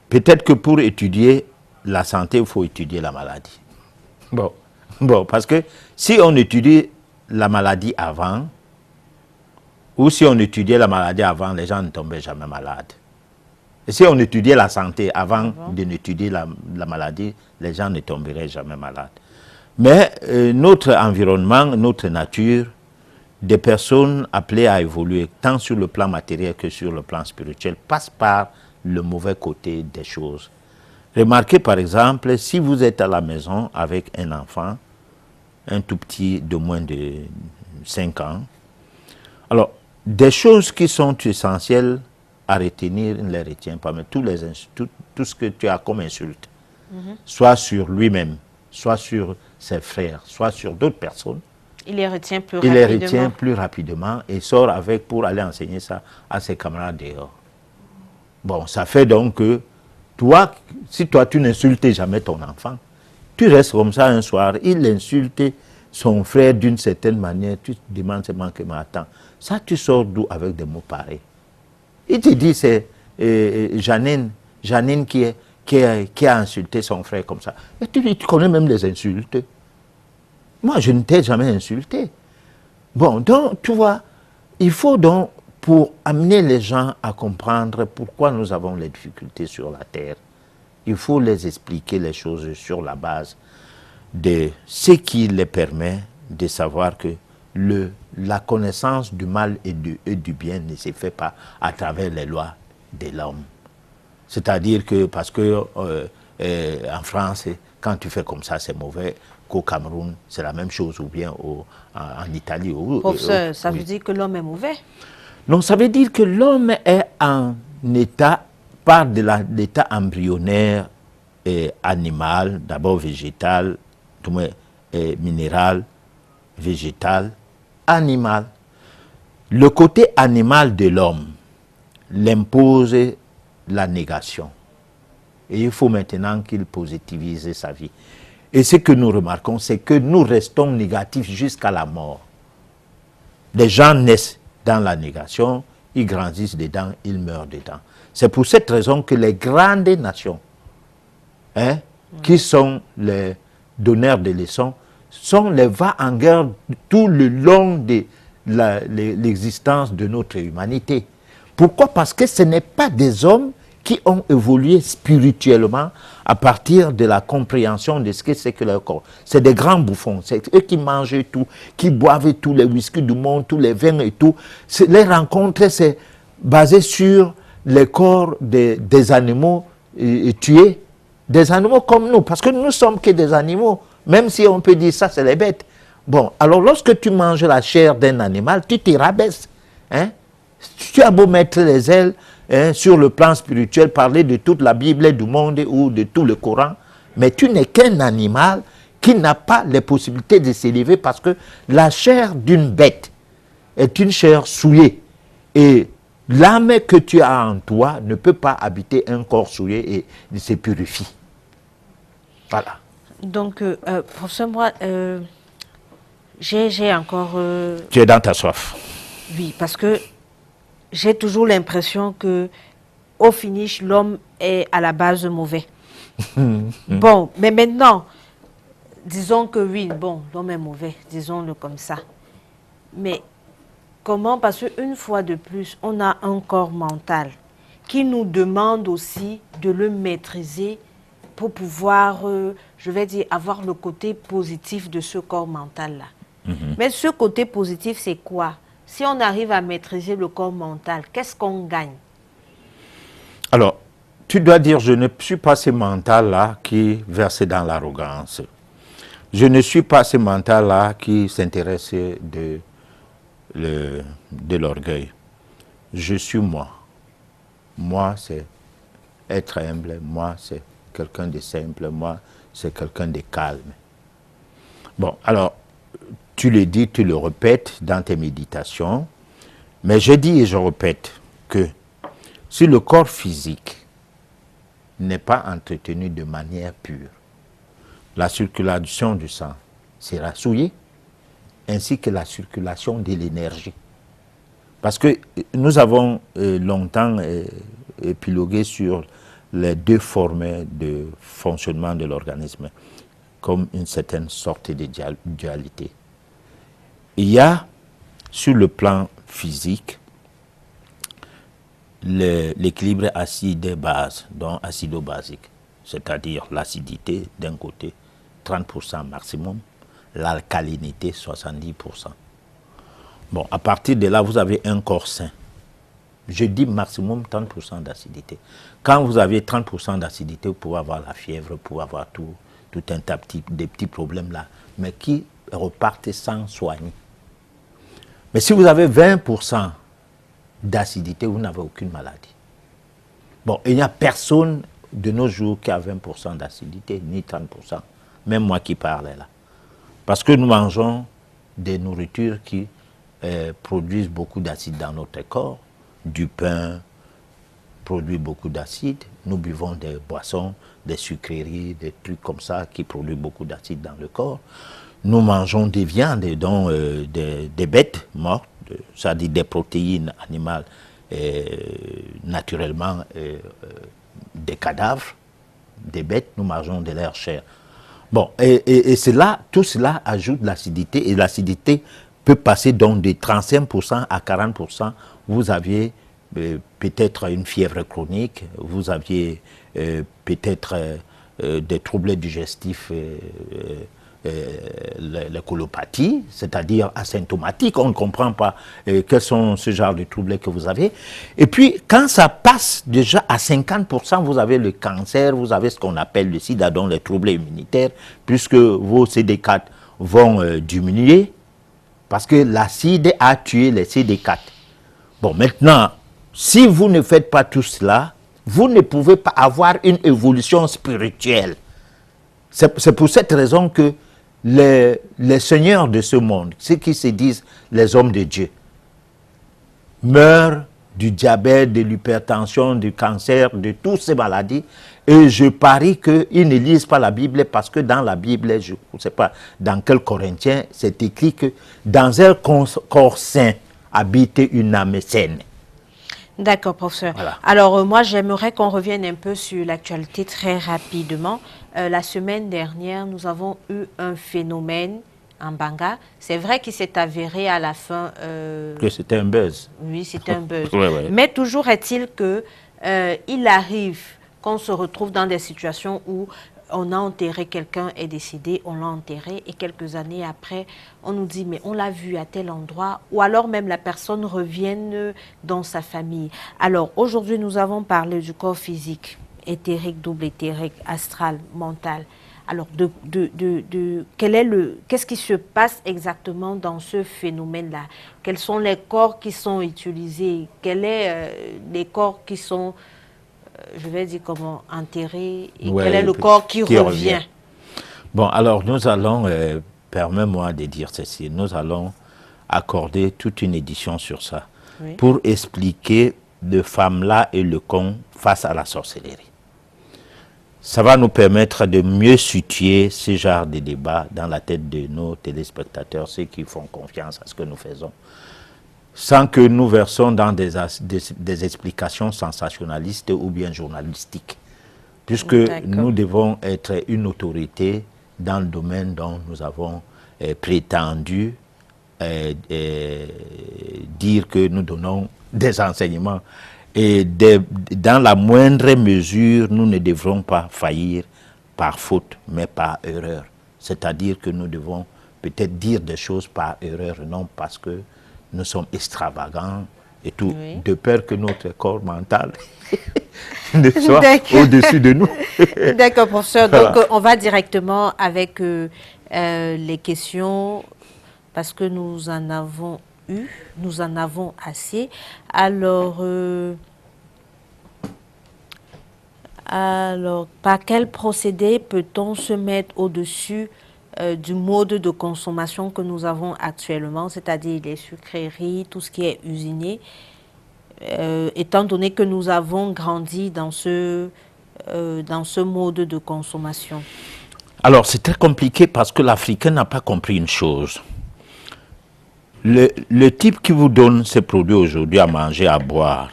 Peut-être que pour étudier la santé, il faut étudier la maladie. Bon, parce que si on étudie la maladie avant, ou si on étudiait la maladie avant, les gens ne tombaient jamais malades. Et si on étudiait la santé avant d'étudier la maladie, les gens ne tomberaient jamais malades. Mais notre environnement, notre nature, des personnes appelées à évoluer, tant sur le plan matériel que sur le plan spirituel, passent par le mauvais côté des choses. Remarquez par exemple, si vous êtes à la maison avec un enfant, un tout petit de moins de 5 ans, alors, des choses qui sont essentielles à retenir, il ne les retient pas, mais tout ce que tu as comme insulte, soit sur lui-même, soit sur ses frères, soit sur d'autres personnes, il les retient plus rapidement. Il les retient plus rapidement et sort avec pour aller enseigner ça à ses camarades dehors. Bon, ça fait donc que toi, si toi tu n'insultes jamais ton enfant, tu restes comme ça un soir, il insulte son frère d'une certaine manière, tu te demandes seulement que, mais attends, ça tu sors d'où avec des mots pareils? Il te dit c'est Janine qui a insulté son frère comme ça. Et tu connais même les insultes. Moi, je ne t'ai jamais insulté. Bon, donc, tu vois, il faut donc, pour amener les gens à comprendre pourquoi nous avons les difficultés sur la terre, il faut les expliquer les choses sur la base de ce qui les permet de savoir que la connaissance du mal et du bien ne se fait pas à travers les lois de l'homme. C'est-à-dire que, parce que en France, quand tu fais comme ça, c'est mauvais, qu'au Cameroun, c'est la même chose, ou bien en Italie. Professeur, ça veut dire que l'homme est mauvais? Non, ça veut dire que l'homme est en état, part de l'état embryonnaire et animal, d'abord végétal, tout moins minéral, végétal, animal. Le côté animal de l'homme l'impose la négation. Et il faut maintenant qu'il positivise sa vie. Et ce que nous remarquons, c'est que nous restons négatifs jusqu'à la mort. Les gens naissent dans la négation, ils grandissent dedans, ils meurent dedans. C'est pour cette raison que les grandes nations, qui sont les donneurs de leçons, sont les va-en-guerre tout le long de l'existence de notre humanité. Pourquoi? Parce que ce n'est pas des hommes qui ont évolué spirituellement à partir de la compréhension de ce que c'est que leur corps. C'est des grands bouffons, c'est eux qui mangent tout, qui boivent tous les whisky du monde, tous les vins et tout. Les rencontres, c'est basé sur les corps des animaux tués, des animaux comme nous, parce que nous ne sommes que des animaux, même si on peut dire ça, c'est les bêtes. Bon, alors lorsque tu manges la chair d'un animal, tu te rabaisses. Tu as beau mettre les ailes, sur le plan spirituel, parler de toute la Bible et du monde ou de tout le Coran, mais tu n'es qu'un animal qui n'a pas les possibilités de s'élever parce que la chair d'une bête est une chair souillée. Et l'âme que tu as en toi ne peut pas habiter un corps souillé et il se purifie. Voilà. Donc, professeur, moi, j'ai encore... Tu es dans ta soif. Oui, parce que j'ai toujours l'impression que au finish, l'homme est à la base mauvais. Bon, mais maintenant, disons que oui, bon, l'homme est mauvais, disons-le comme ça. Mais comment? Parce qu'une fois de plus, on a un corps mental qui nous demande aussi de le maîtriser pour pouvoir, je vais dire, avoir le côté positif de ce corps mental-là. Mais ce côté positif, c'est quoi? Si on arrive à maîtriser le corps mental, qu'est-ce qu'on gagne? Alors, tu dois dire, je ne suis pas ce mental-là qui verse dans l'arrogance. Je ne suis pas ce mental-là qui s'intéresse de l'orgueil. Je suis moi. Moi, c'est être humble. Moi, c'est quelqu'un de simple. Moi, c'est quelqu'un de calme. Bon, alors, tu le dis, tu le répètes dans tes méditations, mais je dis et je répète que si le corps physique n'est pas entretenu de manière pure, la circulation du sang sera souillée, ainsi que la circulation de l'énergie. Parce que nous avons longtemps épilogué sur les deux formes de fonctionnement de l'organisme, comme une certaine sorte de dualité. Il y a, sur le plan physique, l'équilibre acide-base, donc acido-basique, c'est-à-dire l'acidité d'un côté, 30% maximum, l'alcalinité, 70%. Bon, à partir de là, vous avez un corps sain. Je dis maximum 30% d'acidité. Quand vous avez 30% d'acidité, vous pouvez avoir la fièvre, vous pouvez avoir tout un tas des petits problèmes là, mais qui repartent sans soigner. Mais si vous avez 20% d'acidité, vous n'avez aucune maladie. Bon, il n'y a personne de nos jours qui a 20% d'acidité, ni 30%. Même moi qui parle là. Parce que nous mangeons des nourritures qui produisent beaucoup d'acide dans notre corps. Du pain produit beaucoup d'acide. Nous buvons des boissons, des sucreries, des trucs comme ça qui produisent beaucoup d'acide dans le corps. Nous mangeons des viandes, donc des bêtes mortes, c'est-à-dire des protéines animales naturellement des cadavres, des bêtes, nous mangeons de leur chair. Bon, et tout cela ajoute l'acidité, et l'acidité peut passer donc de 35% à 40%. Vous aviez peut-être une fièvre chronique, vous aviez peut-être des troubles digestifs, la colopathie, c'est-à-dire asymptomatique, on ne comprend pas quels sont ce genre de troubles que vous avez. Et puis, quand ça passe déjà à 50%, vous avez le cancer, vous avez ce qu'on appelle le sida, donc les troubles immunitaires, puisque vos CD4 vont diminuer, parce que l'acide a tué les CD4. Bon, maintenant, si vous ne faites pas tout cela, vous ne pouvez pas avoir une évolution spirituelle. C'est pour cette raison que les seigneurs de ce monde, ceux qui se disent les hommes de Dieu, meurent du diabète, de l'hypertension, du cancer, de toutes ces maladies. Et je parie qu'ils ne lisent pas la Bible parce que dans la Bible, je ne sais pas dans quel Corinthien, c'est écrit que dans un corps sain habite une âme saine. D'accord, professeur. Voilà. Alors, moi, j'aimerais qu'on revienne un peu sur l'actualité très rapidement. La semaine dernière, nous avons eu un phénomène en Banga. C'est vrai qu'il s'est avéré à la fin... que c'était un buzz. Oui, c'était un buzz. Ouais. Mais toujours est-il qu'il arrive qu'on se retrouve dans des situations où on a enterré quelqu'un, est décédé, on l'a enterré, et quelques années après, on nous dit, mais on l'a vu à tel endroit, ou alors même la personne revienne dans sa famille. Alors, aujourd'hui, nous avons parlé du corps physique, éthérique, double éthérique, astral, mental. Alors, qu'est-ce qui se passe exactement dans ce phénomène-là? Quels sont les corps qui sont utilisés? Quels sont les corps qui sont, je vais dire comment, enterrés? Et quel est le corps qui revient? Bon, alors nous allons, permets-moi de dire ceci, nous allons accorder toute une édition sur ça, oui, pour expliquer le Famla et le Con face à la sorcellerie. Ça va nous permettre de mieux situer ce genre de débat dans la tête de nos téléspectateurs, ceux qui font confiance à ce que nous faisons, sans que nous versons dans des explications sensationnalistes ou bien journalistiques, puisque nous devons être une autorité dans le domaine dont nous avons prétendu dire que nous donnons des enseignements. Et dans la moindre mesure, nous ne devrons pas faillir par faute, mais par erreur. C'est-à-dire que nous devons peut-être dire des choses par erreur, non parce que nous sommes extravagants et tout, oui, de peur que notre corps mental ne soit au-dessus de nous. D'accord, professeur. Donc, on va directement avec les questions, parce que nous en avons eu, nous en avons assez. Alors, par quel procédé peut-on se mettre au-dessus du mode de consommation que nous avons actuellement, c'est-à-dire les sucreries, tout ce qui est usiné, étant donné que nous avons grandi dans ce mode de consommation? Alors, c'est très compliqué parce que l'Africain n'a pas compris une chose. Le type qui vous donne ces produits aujourd'hui à manger, à boire,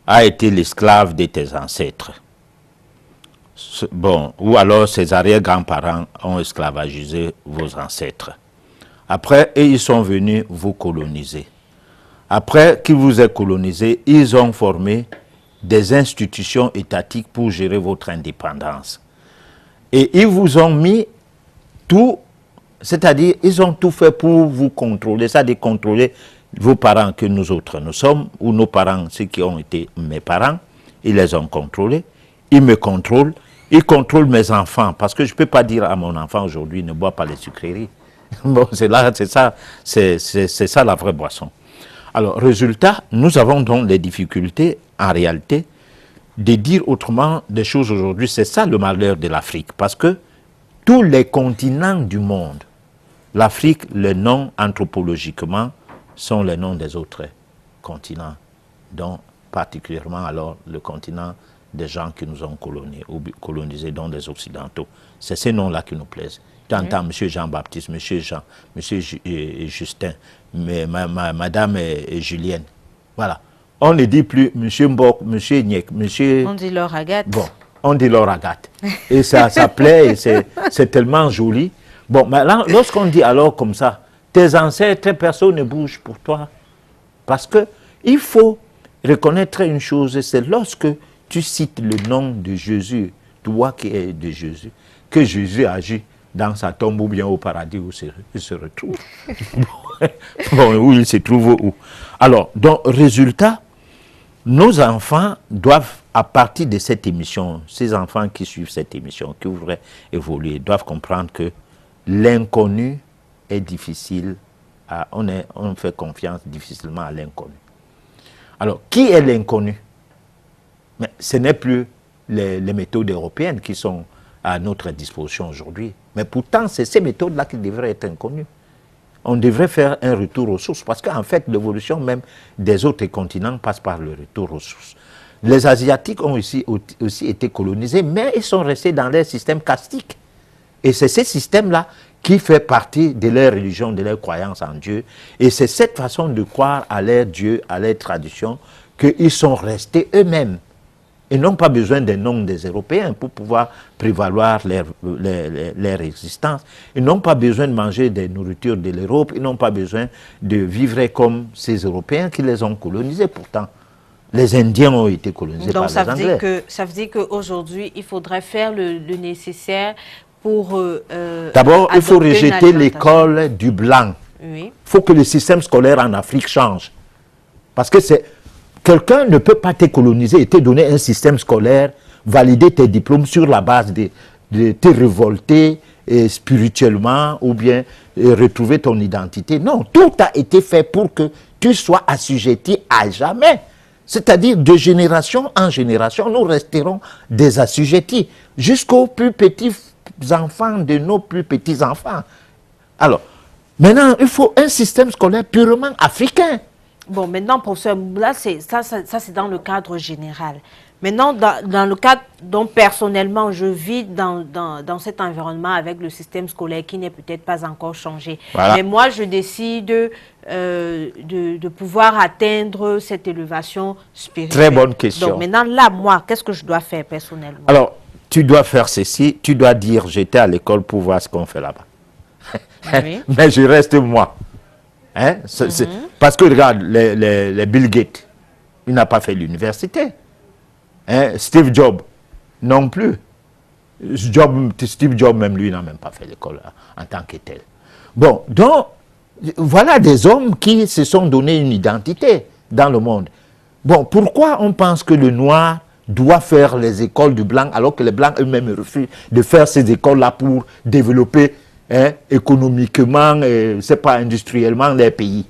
a été l'esclave de tes ancêtres. Bon, ou alors ses arrière-grands-parents ont esclavagisé vos ancêtres. Après, ils sont venus vous coloniser. Après qu'ils vous aient colonisé, ils ont formé des institutions étatiques pour gérer votre indépendance. Et ils vous ont mis tout, c'est-à-dire ils ont tout fait pour vous contrôler, c'est-à-dire contrôler vos parents que nous autres nous sommes, ou nos parents, ceux qui ont été mes parents, ils les ont contrôlés, ils me contrôlent, ils contrôlent mes enfants, parce que je ne peux pas dire à mon enfant aujourd'hui, ne bois pas les sucreries. Bon, c'est ça la vraie boisson. Alors, résultat, nous avons donc des difficultés, en réalité, de dire autrement des choses aujourd'hui. C'est ça le malheur de l'Afrique, parce que tous les continents du monde, l'Afrique, le nom anthropologiquement, sont les noms des autres continents, dont particulièrement alors le continent des gens qui nous ont colonisés, dont des Occidentaux. C'est ces noms-là qui nous plaisent. Tu entends M. Jean-Baptiste, M. Jean, M. Justin, Madame Julienne. Voilà. On ne dit plus M. Mbok, M. Niek, M. On dit Laure Agathe. Bon, on dit Laure Agathe. Et ça plaît, et c'est tellement joli. Bon, mais là, lorsqu'on dit alors comme ça, tes ancêtres, personne ne bouge pour toi. Parce qu'il faut reconnaître une chose, c'est lorsque tu cites le nom de Jésus, toi qui es de Jésus, que Jésus agit dans sa tombe ou bien au paradis où il se retrouve. Bon, où il se trouve où. Alors, donc, résultat, nos enfants doivent, à partir de cette émission, ces enfants qui suivent cette émission, qui voudraient évoluer, doivent comprendre que l'inconnu est difficile, on fait confiance difficilement à l'inconnu. Alors, qui est l'inconnu? Mais ce n'est plus les méthodes européennes qui sont à notre disposition aujourd'hui. Mais pourtant, c'est ces méthodes-là qui devraient être inconnues. On devrait faire un retour aux sources, parce qu'en fait, l'évolution même des autres continents passe par le retour aux sources. Les Asiatiques ont aussi été colonisés, mais ils sont restés dans leur système castique. Et c'est ce système-là qui fait partie de leur religion, de leur croyance en Dieu. Et c'est cette façon de croire à leur Dieu, à leur tradition, qu'ils sont restés eux-mêmes. Ils n'ont pas besoin des noms des Européens pour pouvoir prévaloir leur existence. Ils n'ont pas besoin de manger des nourritures de l'Europe. Ils n'ont pas besoin de vivre comme ces Européens qui les ont colonisés. Pourtant, les Indiens ont été colonisés par les Anglais. Donc ça veut dire qu'aujourd'hui, il faudrait faire le nécessaire pour... D'abord, il faut rejeter l'école du blanc. Oui. Il faut que le système scolaire en Afrique change. Parce que c'est... Quelqu'un ne peut pas te coloniser et te donner un système scolaire, valider tes diplômes sur la base de te révolter spirituellement ou bien retrouver ton identité. Non, tout a été fait pour que tu sois assujetti à jamais. C'est-à-dire, de génération en génération, nous resterons des assujettis jusqu'aux plus petits enfants de nos plus petits enfants. Alors, maintenant, il faut un système scolaire purement africain. Bon, maintenant, professeur, là, c'est dans le cadre général. Maintenant, dans le cadre dont personnellement je vis dans cet environnement avec le système scolaire qui n'est peut-être pas encore changé. Voilà. Mais moi, je décide de pouvoir atteindre cette élévation spirituelle. Très bonne question. Donc maintenant, là, moi, qu'est-ce que je dois faire personnellement? Alors, tu dois faire ceci, tu dois dire, j'étais à l'école pour voir ce qu'on fait là-bas. Oui. Mais je reste moi. Hein? Parce que regarde, les Bill Gates, il n'a pas fait l'université. Hein? Steve Jobs, non plus. Steve Jobs, même lui, n'a même pas fait l'école en tant que tel. Bon, donc, voilà des hommes qui se sont donné une identité dans le monde. Bon, pourquoi on pense que le noir doit faire les écoles du blanc alors que les blancs eux-mêmes refusent de faire ces écoles-là pour développer économiquement, c'est pas industriellement les pays.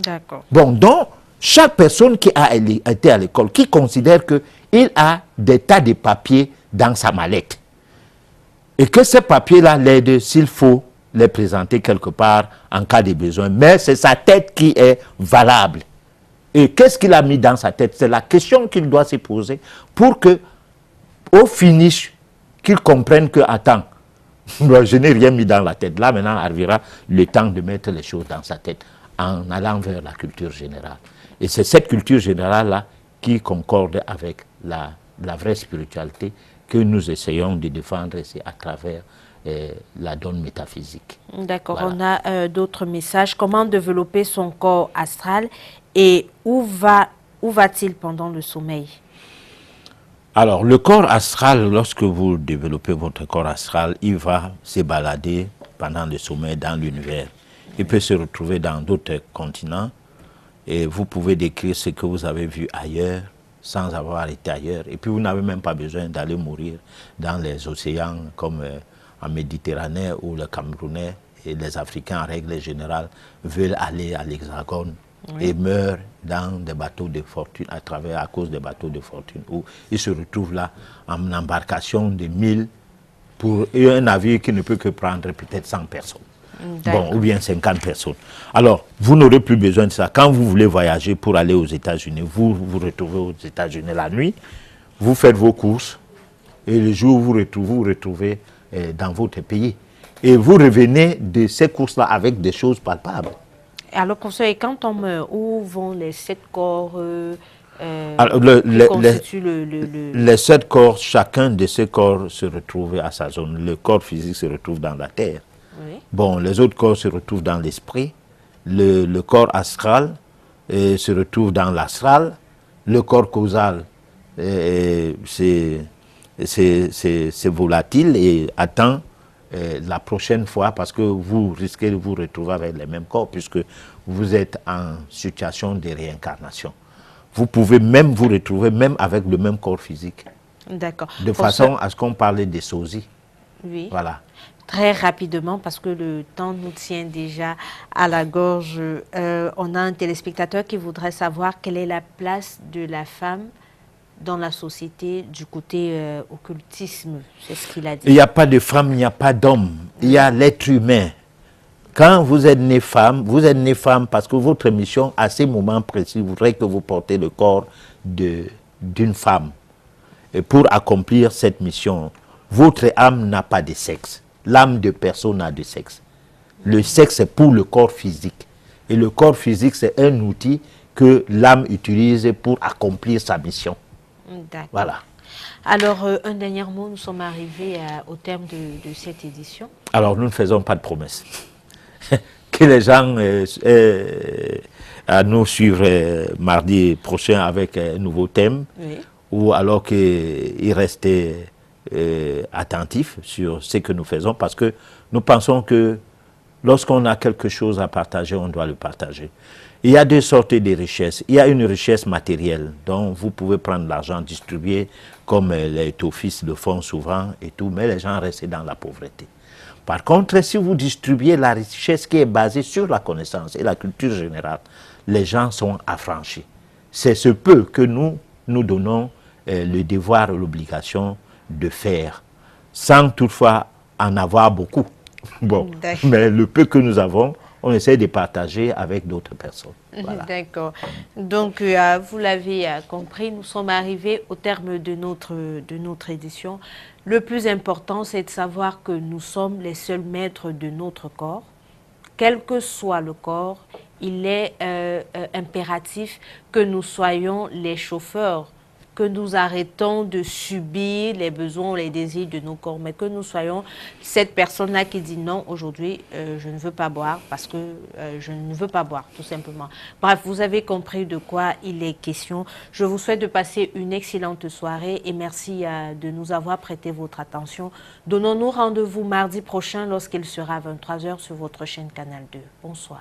D'accord. Bon, donc, chaque personne qui a été à l'école, qui considère qu'il a des tas de papiers dans sa mallette, et que ces papiers-là l'aident s'il faut les présenter quelque part en cas de besoin, mais c'est sa tête qui est valable. Et qu'est-ce qu'il a mis dans sa tête? C'est la question qu'il doit se poser pour que, au finish, qu'il comprenne que, attends, je n'ai rien mis dans la tête. Là, maintenant, arrivera le temps de mettre les choses dans sa tête en allant vers la culture générale. Et c'est cette culture générale-là qui concorde avec la vraie spiritualité que nous essayons de défendre ici à travers la donne métaphysique. D'accord. Voilà. On a d'autres messages. Comment développer son corps astral et où va-t-il pendant le sommeil? Alors, le corps astral, lorsque vous développez votre corps astral, il va se balader pendant le sommeil dans l'univers. Il peut se retrouver dans d'autres continents et vous pouvez décrire ce que vous avez vu ailleurs sans avoir été ailleurs. Et puis, vous n'avez même pas besoin d'aller mourir dans les océans comme en Méditerranée ou le Camerounais. Et les Africains, en règle générale, veulent aller à l'Hexagone. Oui. Et meurent dans des bateaux de fortune, à cause des bateaux de fortune, où ils se retrouvent là en embarcation de 1000 pour un navire qui ne peut que prendre peut-être 100 personnes. Bon, ou bien 50 personnes. Alors, vous n'aurez plus besoin de ça. Quand vous voulez voyager pour aller aux États-Unis, vous vous retrouvez aux États-Unis la nuit, vous faites vos courses, et le jour où vous vous retrouvez dans votre pays. Et vous revenez de ces courses-là avec des choses palpables. Alors, professeur, et quand on meurt, où vont les 7 corps alors, les 7 corps, chacun de ces corps se retrouve à sa zone. Le corps physique se retrouve dans la terre. Oui. Bon, les autres corps se retrouvent dans l'esprit. Le corps astral se retrouve dans l'astral. Le corps causal, c'est volatile et attend la prochaine fois, parce que vous risquez de vous retrouver avec les mêmes corps, puisque vous êtes en situation de réincarnation. Vous pouvez même vous retrouver même avec le même corps physique. D'accord. De façon à ce qu'on parle de sosie. Oui. Voilà. Très rapidement, parce que le temps nous tient déjà à la gorge. On a un téléspectateur qui voudrait savoir quelle est la place de la femme dans la société du côté occultisme, c'est ce qu'il a dit. Il n'y a pas de femme, il n'y a pas d'homme, il y a l'être humain. Quand vous êtes né femme parce que votre mission, à ces moments précis, voudrait que vous portez le corps d'une femme. Et pour accomplir cette mission, votre âme n'a pas de sexe. L'âme de personne n'a de sexe. Le sexe est pour le corps physique. Et le corps physique, c'est un outil que l'âme utilise pour accomplir sa mission. Voilà. Alors, un dernier mot, nous sommes arrivés au terme de cette édition. Alors, nous ne faisons pas de promesses. Que les gens nous suivent mardi prochain avec un nouveau thème, oui. Ou alors qu'ils restent attentifs sur ce que nous faisons, parce que nous pensons que lorsqu'on a quelque chose à partager, on doit le partager. Il y a deux sortes de richesses. Il y a une richesse matérielle dont vous pouvez prendre l'argent, distribuer comme les offices le font souvent et tout, mais les gens restent dans la pauvreté. Par contre, si vous distribuez la richesse qui est basée sur la connaissance et la culture générale, les gens sont affranchis. C'est ce peu que nous donnons le devoir et l'obligation de faire, sans toutefois en avoir beaucoup. Bon, mais le peu que nous avons, on essaie de partager avec d'autres personnes. Voilà. D'accord. Donc, vous l'avez compris, nous sommes arrivés au terme de notre édition. Le plus important, c'est de savoir que nous sommes les seuls maîtres de notre corps. Quel que soit le corps, il est impératif que nous soyons les chauffeurs, que nous arrêtons de subir les besoins ou les désirs de nos corps, mais que nous soyons cette personne-là qui dit non, aujourd'hui, je ne veux pas boire parce que je ne veux pas boire, tout simplement. Bref, vous avez compris de quoi il est question. Je vous souhaite de passer une excellente soirée et merci de nous avoir prêté votre attention. Donnons-nous rendez-vous mardi prochain lorsqu'il sera 23 h sur votre chaîne Canal 2. Bonsoir.